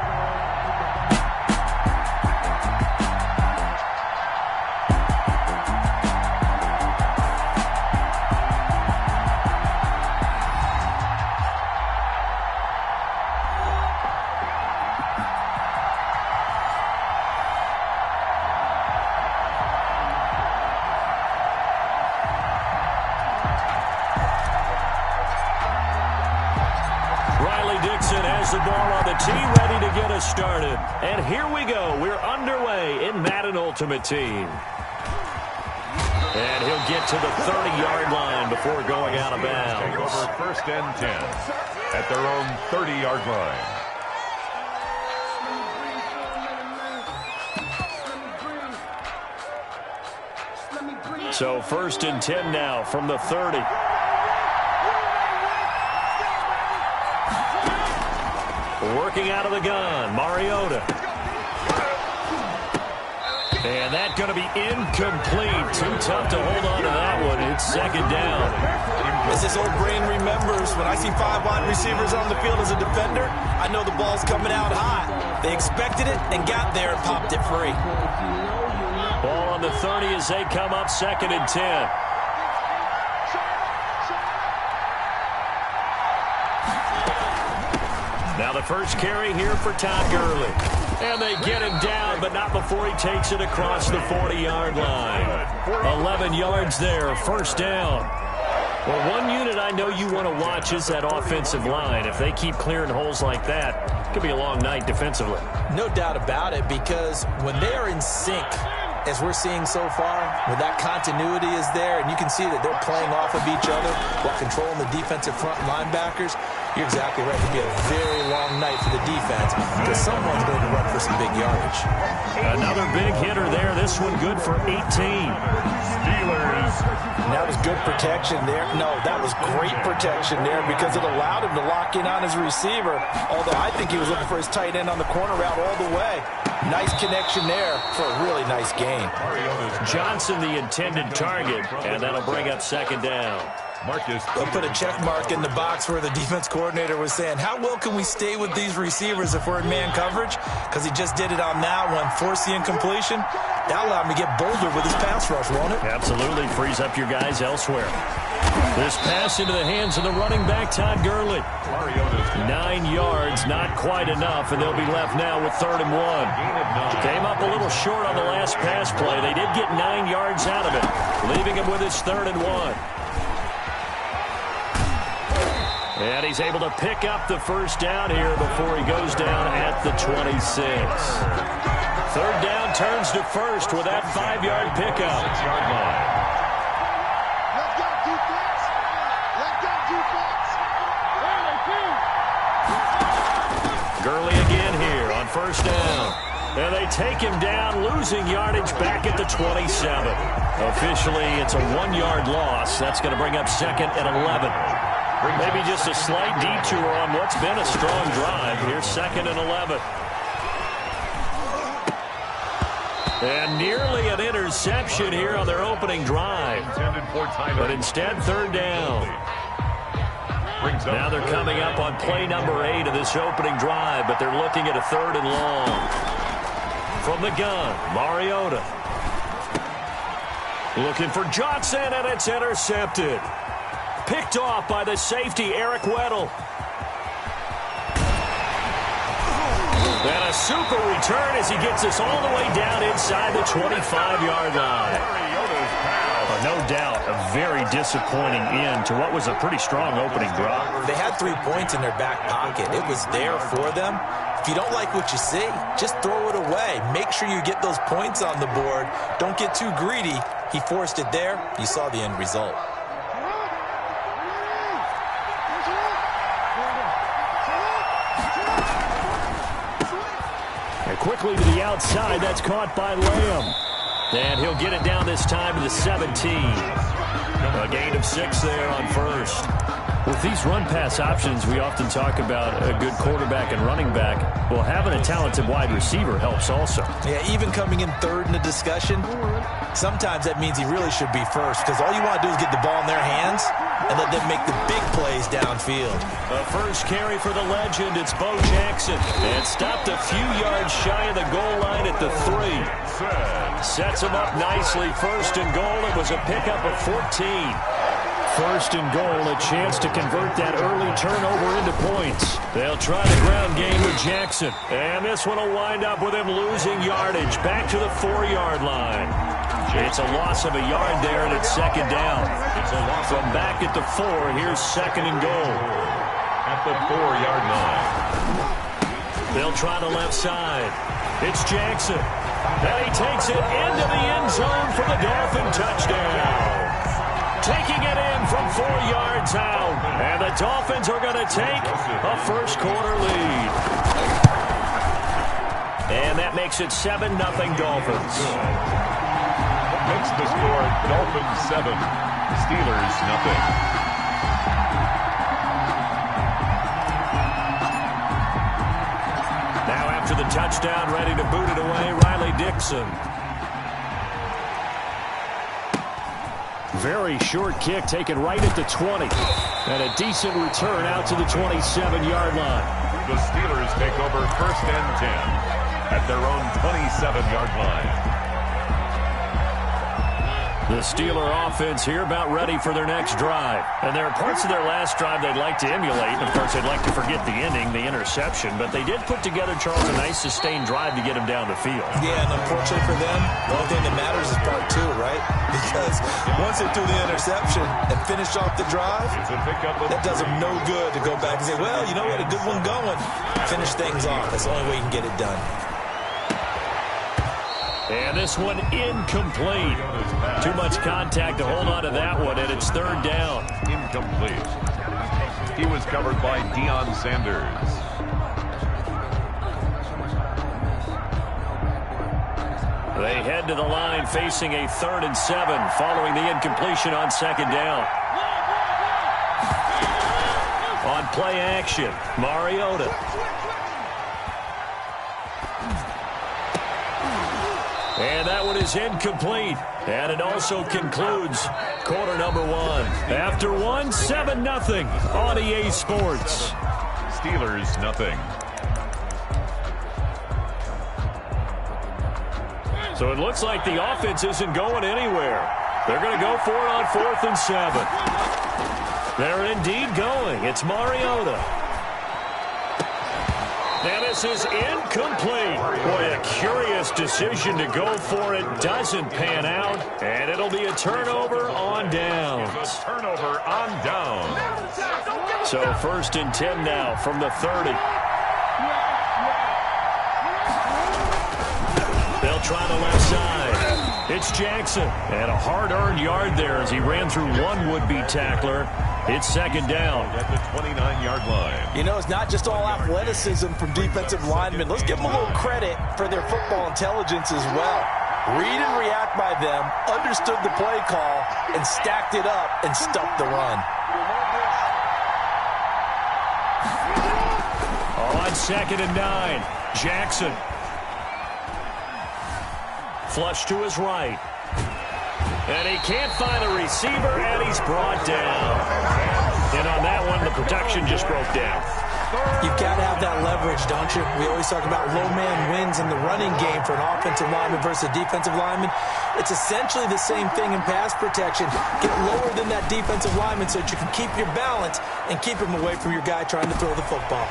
The ball on the tee, ready to get us started. And here we go. We're underway in Madden Ultimate Team. And he'll get to the 30-yard line before going out of bounds. Over 1st and 10 at their own 30-yard line. So 1st and 10 now from the 30. Working out of the gun, Mariota. And that's going to be incomplete. Too tough to hold on to that one. It's 2nd down. As this old brain remembers, when I see 5 wide receivers on the field as a defender, I know the ball's coming out hot. They expected it and got there and popped it free. Ball on the 30 as they come up 2nd and 10. Now the first carry here for Todd Gurley. And they get him down, but not before he takes it across the 40-yard line. 11 yards there, 1st down. Well, one unit I know you want to watch is that offensive line. If they keep clearing holes like that, it could be a long night defensively. No doubt about it, because when they are in sync, as we're seeing so far, when that continuity is there, and you can see that they're playing off of each other while controlling the defensive front linebackers, You're exactly right. It'll be a very long night for the defense because someone's going to run for some big yardage. Another big hitter there. This one good for 18. Steelers. And that was good protection there. No, that was great protection there because it allowed him to lock in on his receiver, although I think he was looking for his tight end on the corner route all the way. Nice connection there for a really nice game. Johnson, the intended target, and that'll bring up second down. They'll put a check mark in the box where the defense coordinator was saying, how well can we stay with these receivers if we're in man coverage? Because he just did it on that one, force the incompletion. That'll allow him to get bolder with his pass rush, won't it? Absolutely, frees up your guys elsewhere. This pass into the hands of the running back, Todd Gurley. 9 yards, not quite enough, and they'll be left now with 3rd and 1. Came up a little short on the last pass play. They did get 9 yards out of it, leaving him with his 3rd and 1. And he's able to pick up the first down here before he goes down at the 26. 3rd down turns to first with that 5-yard pickup. 6-yard line. Let's go, defense. Let's go, defense. Gurley again here on 1st down. And they take him down, losing yardage back at the 27. Officially, it's a 1-yard loss. That's going to bring up 2nd and 11. Maybe just a slight detour on what's been a strong drive. Here's 2nd and 11. And nearly an interception here on their opening drive. But instead, 3rd down. Now they're coming up on play number 8 of this opening drive, but they're looking at a 3rd and long. From the gun, Mariota. Looking for Johnson, and it's intercepted. Picked off by the safety, Eric Weddle. And a super return as he gets us all the way down inside the 25-yard line. No doubt, a very disappointing end to what was a pretty strong opening drive. They had 3 points in their back pocket. It was there for them. If you don't like what you see, just throw it away. Make sure you get those points on the board. Don't get too greedy. He forced it there. You saw the end result. Quickly to the outside. That's caught by Lamb. And he'll get it down this time to the 17. A gain of 6 there on 1st. With these run-pass options, we often talk about a good quarterback and running back. Well, having a talented wide receiver helps also. Yeah, even coming in 3rd in the discussion, sometimes that means he really should be first because all you want to do is get the ball in their hands and let them make the big plays downfield. The first carry for the legend, it's Bo Jackson. And stopped a few yards shy of the goal line at the 3. Sets him up nicely. 1st and goal. It was a pickup of 14. 1st and goal, a chance to convert that early turnover into points. They'll try the ground game with Jackson. And this one will wind up with him losing yardage back to the 4-yard line. It's a loss of a yard there, and it's 2nd down. From back at the 4, here's 2nd and goal. At the 4-yard line. They'll try the left side. It's Jackson. And he takes it into the end zone for the Dolphin touchdown. Taking it in from 4 yards out. And the Dolphins are going to take a first-quarter lead. And that makes it 7-0 Dolphins. Makes the score Dolphins 7, Steelers 0. Now after the touchdown, ready to boot it away, Riley Dixon. Very short kick taken right at the 20. And a decent return out to the 27-yard line. The Steelers take over 1st and 10 at their own 27-yard line. The Steeler offense here about ready for their next drive. And there are parts of their last drive they'd like to emulate. And, of course, they'd like to forget the ending, the interception. But they did put together, Charles, a nice sustained drive to get him down the field. Yeah, and unfortunately for them, the only thing that matters is part 2, right? Because once they threw the interception and finished off the drive, that does them no good to go back and say, well, you know what, a good one going. Finish things off. That's the only way you can get it done. And this one incomplete. Too much contact to hold on to that one, and it's 3rd down. Incomplete. He was covered by Deion Sanders. They head to the line facing a 3rd and 7 following the incompletion on 2nd down. On play action, Mariota. And that one is incomplete. And it also concludes quarter number 1. After one, 7-0 on EA Sports. Steelers, nothing. So it looks like the offense isn't going anywhere. They're going to go for it on 4th and 7. They're indeed going. It's Mariota. Now this is incomplete. Boy, a curious decision to go for it. Doesn't pan out. And it'll be a turnover on downs. Turnover on down. So 1st and 10 now from the 30. They'll try the left side. It's Jackson. And a hard-earned yard there as he ran through one would-be tackler. It's 2nd down. At the 29-yard line. You know, it's not just all athleticism from defensive linemen. Let's give them a little credit for their football intelligence as well. Read and react by them, understood the play call, and stacked it up and stuffed the run. On 2nd and 9, Jackson. Flush to his right. And he can't find a receiver, and he's brought down. And on that one, the protection just broke down. You've got to have that leverage, don't you? We always talk about low man wins in the running game for an offensive lineman versus a defensive lineman. It's essentially the same thing in pass protection. Get lower than that defensive lineman so that you can keep your balance and keep him away from your guy trying to throw the football.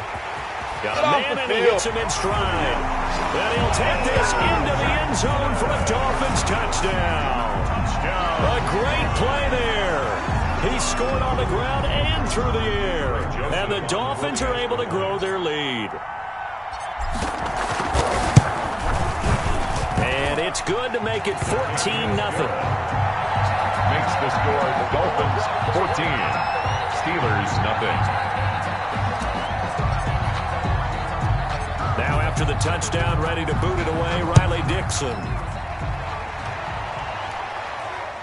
Got a man, and he hits him in stride. Then he'll take this into the end zone for a Dolphins touchdown. A great play there. He scored on the ground and through the air. And the Dolphins are able to grow their lead. And it's good to make it 14-0. Makes the score the Dolphins 14. Steelers, nothing. Now after the touchdown, ready to boot it away, Riley Dixon.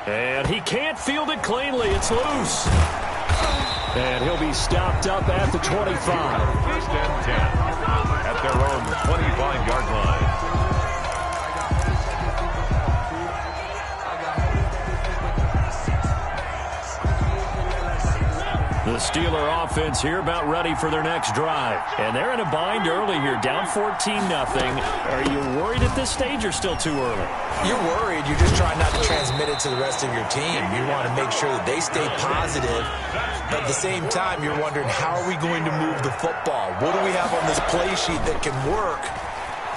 And he can't field it cleanly. It's loose. And he'll be stopped up at the 25. 1st and 10 at their own 25-yard line. The Steeler offense here about ready for their next drive. And they're in a bind early here, down 14-0. Are you worried at this stage or still too early? You're worried. You're just trying not to transmit it to the rest of your team. You want to make sure that they stay positive. But at the same time, you're wondering, how are we going to move the football? What do we have on this play sheet that can work?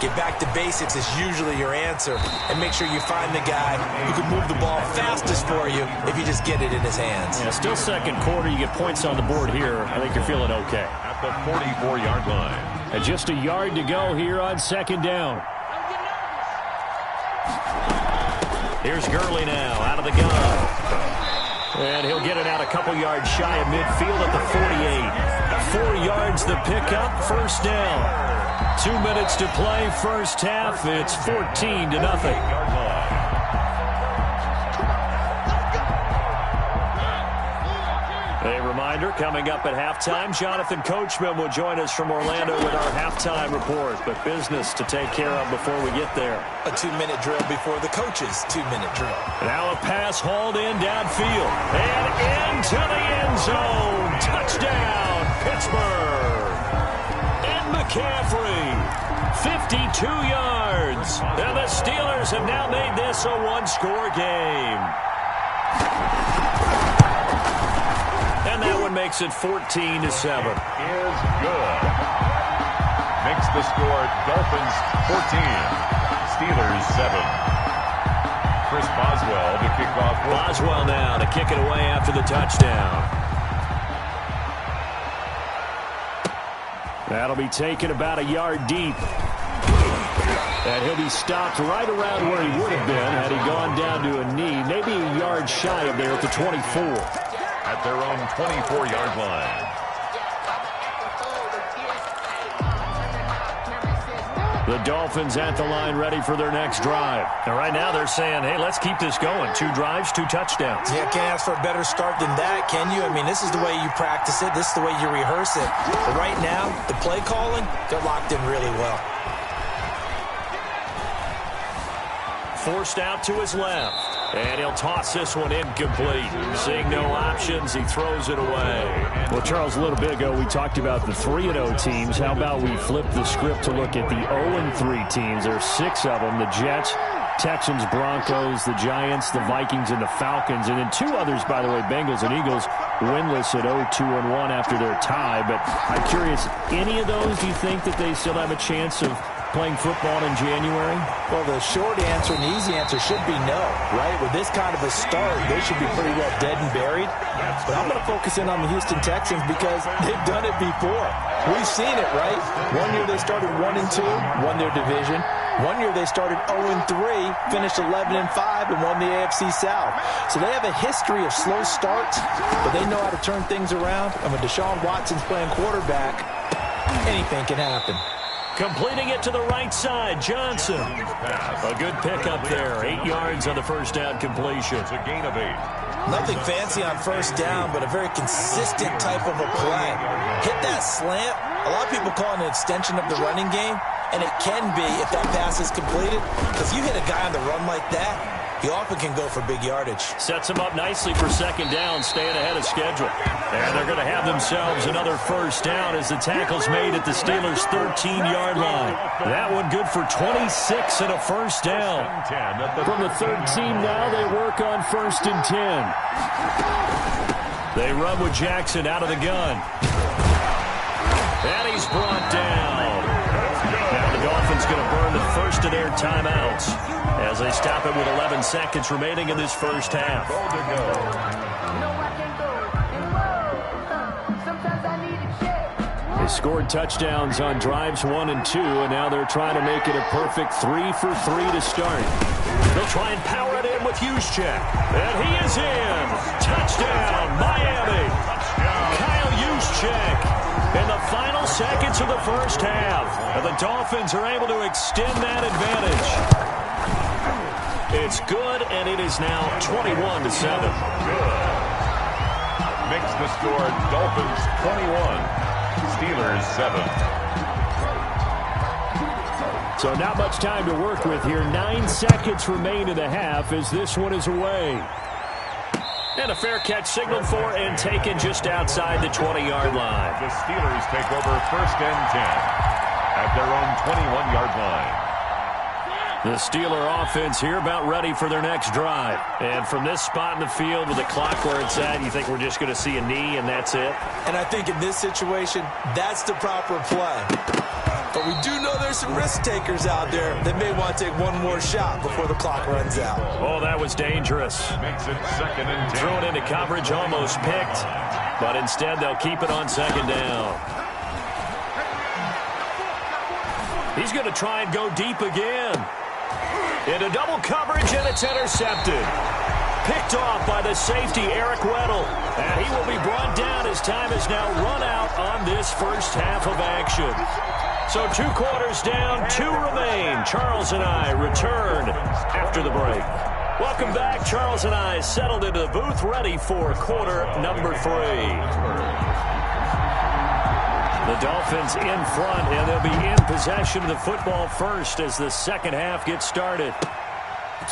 Get back to basics is usually your answer. And make sure you find the guy who can move the ball fastest for you if you just get it in his hands. Yeah, still 2nd quarter. You get points on the board here. I think you're feeling okay. At the 44-yard line. And just a yard to go here on 2nd down. Here's Gurley now out of the gun. And he'll get it out a couple yards shy of midfield at the 48. 4 yards the pickup, 1st down. 2 minutes to play, first half. It's 14-0. A reminder, coming up at halftime, Jonathan Coachman will join us from Orlando with our halftime report. But business to take care of before we get there. A 2-minute drill before the coach's 2-minute drill. Now a pass hauled in downfield. And into the end zone. Touchdown, Pittsburgh. McCaffrey, 52 yards. And the Steelers have now made this a one-score game. And that one makes it 14-7. Is good. Makes the score Dolphins 14, Steelers 7. Chris Boswell to kick off. Boswell now to kick it away after the touchdown. That'll be taken about a yard deep. And he'll be stopped right around where he would have been had he gone down to a knee. Maybe a yard shy of there at the 24. At their own 24-yard line. The Dolphins at the line ready for their next drive. And right now they're saying, hey, let's keep this going. 2 drives, 2 touchdowns. Yeah, can't ask for a better start than that, can you? I mean, this is the way you practice it. This is the way you rehearse it. But right now, the play calling, they're locked in really well. Forced out to his left. And he'll toss this one incomplete. Seeing no options, he throws it away. Well, Charles, a little bit ago, we talked about the 3-0 teams. How about we flip the script to look at the 0-3 teams? There are 6 of them. The Jets, Texans, Broncos, the Giants, the Vikings, and the Falcons. And then 2 others, by the way, Bengals and Eagles, winless at 0-2-1 after their tie. But I'm curious, any of those, do you think that they still have a chance of playing football in January? Well, the short answer and the easy answer should be no, right? With this kind of a start, they should be pretty well dead and buried. But I'm going to focus in on the Houston Texans because they've done it before. We've seen it, right? 1 year they started 1-2, won their division. 1 year they started 0-3, finished 11-5, and won the AFC South. So they have a history of slow starts, but they know how to turn things around. And when Deshaun Watson's playing quarterback, anything can happen. Completing it to the right side, Johnson. A good pickup there. 8 yards on the first down completion. It's a gain of 8. Nothing fancy on first down, but a very consistent type of a play. Hit that slant. A lot of people call it an extension of the running game, and it can be if that pass is completed. Because you hit a guy on the run like that, he often can go for big yardage. Sets him up nicely for second down, staying ahead of schedule. And they're going to have themselves another first down as the tackle's made at the Steelers' 13-yard line. That one good for 26 and a first down. From the 13 now, they work on 1st and 10. They run with Jackson out of the gun. And he's brought down. Now the Dolphins going to burn the first of their timeouts as they stop it with 11 seconds remaining in this first half. They scored touchdowns on drives 1 and 2, and now they're trying to make it a perfect 3 for 3 to start. They'll try and power it in with Juszczyk. And he is in. Touchdown, Miami. Kyle Juszczyk. In the final seconds of the first half, and the Dolphins are able to extend that advantage. It's good, and it is now 21-7. Good. Makes the score Dolphins 21, Steelers 7. So not much time to work with here. 9 seconds remain in the half as this one is away. And a fair catch signaled for and taken just outside the 20-yard line. The Steelers take over 1st and 10 at their own 21-yard line. The Steeler offense here about ready for their next drive. And from this spot in the field with the clock where it's at, you think we're just going to see a knee and that's it? And I think in this situation, that's the proper play. But we do know there's some risk takers out there that may want to take one more shot before the clock runs out. Oh, that was dangerous. Makes it 2nd and 10. Threw it into coverage, almost picked. But instead, they'll keep it on 2nd down. He's going to try and go deep again. Into double coverage, and it's intercepted. Picked off by the safety, Eric Weddle. And he will be brought down as time is now run out on this first half of action. So 2 quarters down, 2 remain. Charles and I return after the break. Welcome back. Charles and I settled into the booth, ready for quarter number 3. The Dolphins in front, and they'll be in possession of the football first as the second half gets started.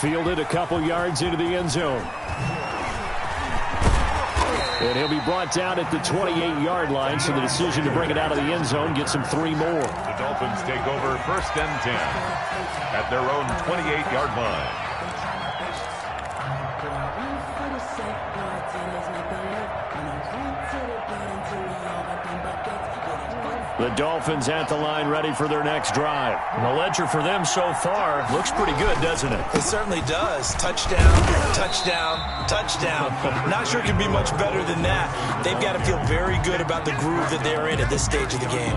Fielded a couple yards into the end zone. And he'll be brought down at the 28-yard line, so the decision to bring it out of the end zone gets him 3 more. The Dolphins take over 1st and 10 at their own 28-yard line. The Dolphins at the line ready for their next drive. And the ledger for them so far looks pretty good, doesn't it? It certainly does. Touchdown, touchdown, touchdown. Not sure it can be much better than that. They've got to feel very good about the groove that they're in at this stage of the game.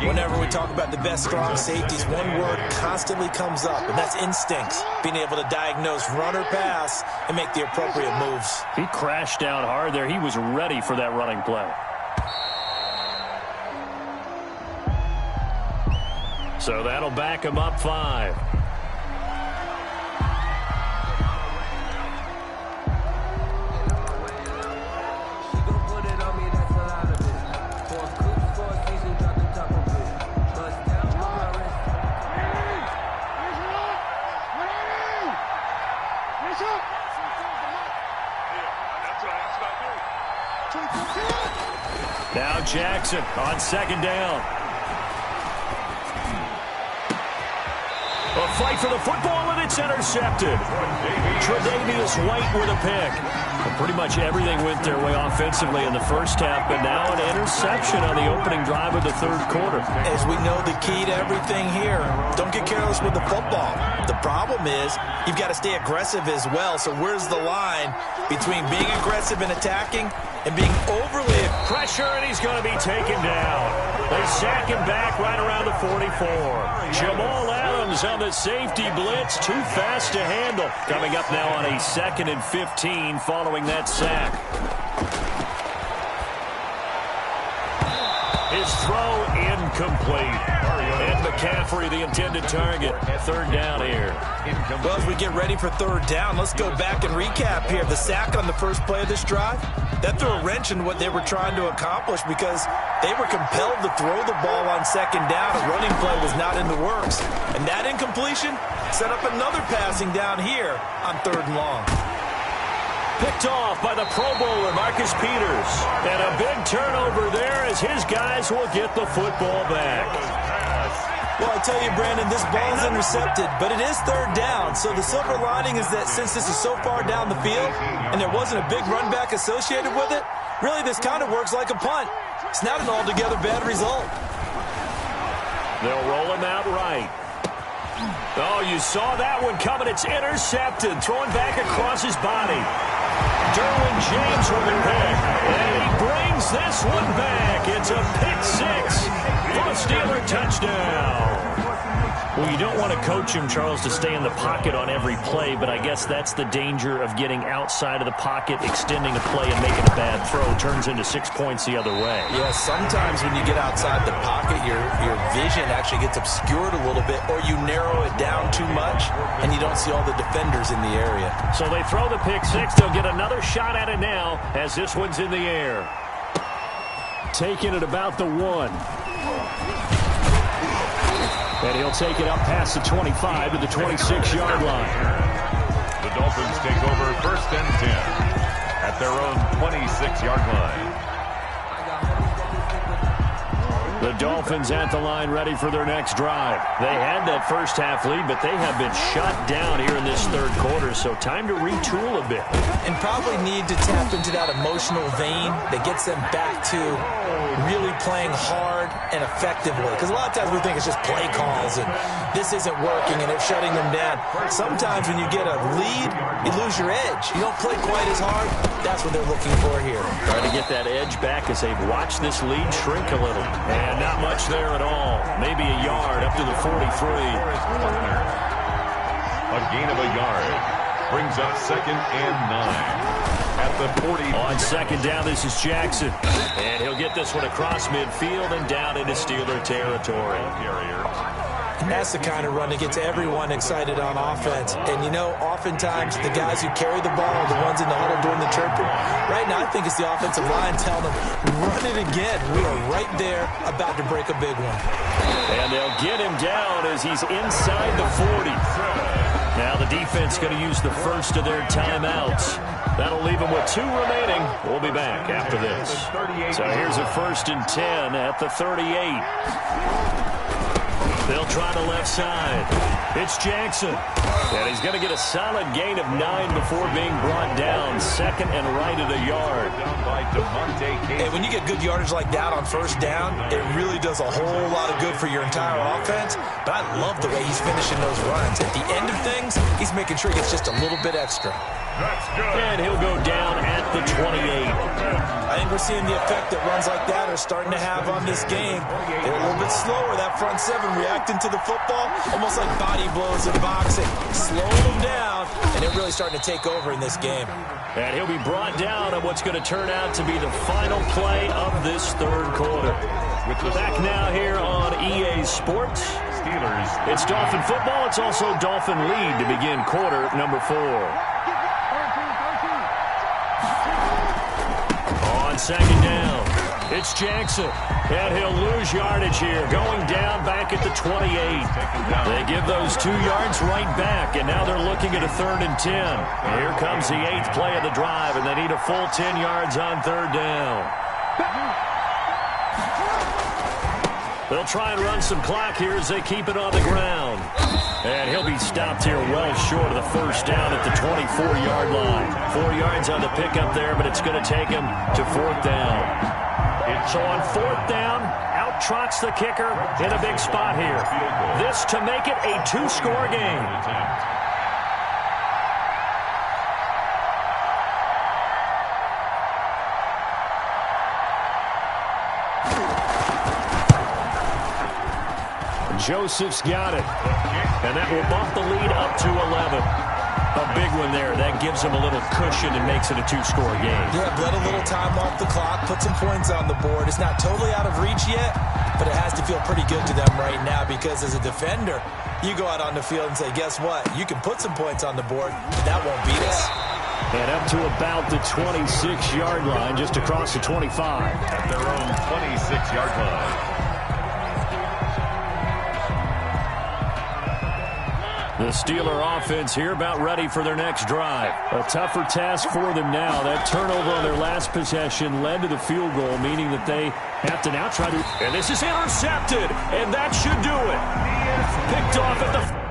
Whenever we talk about the best strong safeties, one word constantly comes up, and that's instincts. Being able to diagnose run or pass and make the appropriate moves. He crashed down hard there. He was ready for that running play. So that'll back him up 5. Now Jackson on 2nd down. A fight for the football, and it's intercepted. Tre'Davious White with a pick. Well, pretty much everything went their way offensively in the first half, but now an interception on the opening drive of the 3rd quarter. As we know, the key to everything here, don't get careless with the football. The problem is you've got to stay aggressive as well. So where's the line between being aggressive and attacking and being overly pressure, and he's going to be taken down. They sack him back right around the 44. Jamal Adams on the safety blitz, too fast to handle. Coming up now on a 2nd and 15 following that sack. His throw incomplete. And McCaffrey, the intended target. 3rd down here. Well, as we get ready for 3rd down, let's go back and recap here. The sack on the first play of this drive, that threw a wrench in what they were trying to accomplish because they were compelled to throw the ball on 2nd down. A running play was not in the works. And that incompletion set up another passing down here on 3rd and long. Picked off by the Pro Bowler, Marcus Peters. And a big turnover there as his guys will get the football back. Well, I tell you, Brandon, this ball's intercepted, but it is 3rd down. So the silver lining is that since this is so far down the field and there wasn't a big run back associated with it, really this kind of works like a punt. It's not an altogether bad result. They'll roll him out right. Oh, you saw that one coming. It's intercepted. Thrown back across his body. Derwin James with a pick. And he brings this one back. It's a pick 6 for a Steeler touchdown. Well, you don't want to coach him, Charles, to stay in the pocket on every play, but I guess that's the danger of getting outside of the pocket, extending a play, and making a bad throw. Turns into 6 points the other way. Yeah, sometimes when you get outside the pocket, your vision actually gets obscured a little bit, or you narrow it down too much, and you don't see all the defenders in the area. So they throw the pick 6. They'll get another shot at it now as this one's in the air. Taking it about the 1. And he'll take it up past the 25 to the 26-yard line. The Dolphins take over 1st and 10 at their own 26-yard line. The Dolphins at the line ready for their next drive. They had that first half lead, but they have been shut down here in this 3rd quarter, so time to retool a bit. And probably need to tap into that emotional vein that gets them back to really playing hard and effectively. Because a lot of times we think it's just play calls and this isn't working and it's shutting them down. Sometimes when you get a lead, you lose your edge. You don't play quite as hard. That's what they're looking for here. Trying to get that edge back as they've watched this lead shrink a little. And not much there at all. Maybe a yard up to the 43. A gain of a yard brings up 2nd and 9. At the 40. On 2nd down, this is Jackson. And he'll get this one across midfield and down into Steeler territory. And that's the kind of run that gets everyone excited on offense. And, you know, oftentimes the guys who carry the ball are the ones in the huddle doing the chirping. Right now, I think it's the offensive line telling them, run it again. We are right there about to break a big one. And they'll get him down as he's inside the 40. Now the defense going to use the first of their timeouts. That'll leave them with 2 remaining. We'll be back after this. So here's a 1st and 10 at the 38. They'll try the left side. It's Jackson. And he's going to get a solid gain of 9 before being brought down. 2nd and right at a yard. And when you get good yardage like that on 1st down, it really does a whole lot of good for your entire offense. But I love the way he's finishing those runs. At the end of things, he's making sure he gets just a little bit extra. And he'll go down at the 28. I think we're seeing the effect that runs like that are starting to have on this game. They're a little bit slower, that front 7 reacting to the football, almost like body blows in boxing. Slowing them down, and they're really starting to take over in this game. And he'll be brought down on what's going to turn out to be the final play of this 3rd quarter. Back now here on EA Sports. Steelers. It's Dolphin football. It's also Dolphin lead to begin quarter number 4. On second down, it's Jackson. And he'll lose yardage here, going down back at the 28. They give those 2 yards right back, and now they're looking at a 3rd and 10. Here comes the 8th play of the drive, and they need a full 10 yards on 3rd down. They'll try and run some clock here as they keep it on the ground. And he'll be stopped here well short of the 1st down at the 24-yard line. 4 yards on the pickup there, but it's going to take him to 4th down. So on 4th down, out trots the kicker in a big spot here. This to make it a 2-score game. Joseph's got it. And that will bump the lead up to 11. A big one there. That gives them a little cushion and makes it a 2-score game. Yeah, bled a little time off the clock, put some points on the board. It's not totally out of reach yet, but it has to feel pretty good to them right now because as a defender, you go out on the field and say, guess what? You can put some points on the board, but that won't beat us. And up to about the 26-yard line, just across the 25. At their own 26-yard line. The Steeler offense here about ready for their next drive. A tougher task for them now. That turnover on their last possession led to the field goal, meaning that they have to now try to... And this is intercepted, and that should do it. Picked off at the...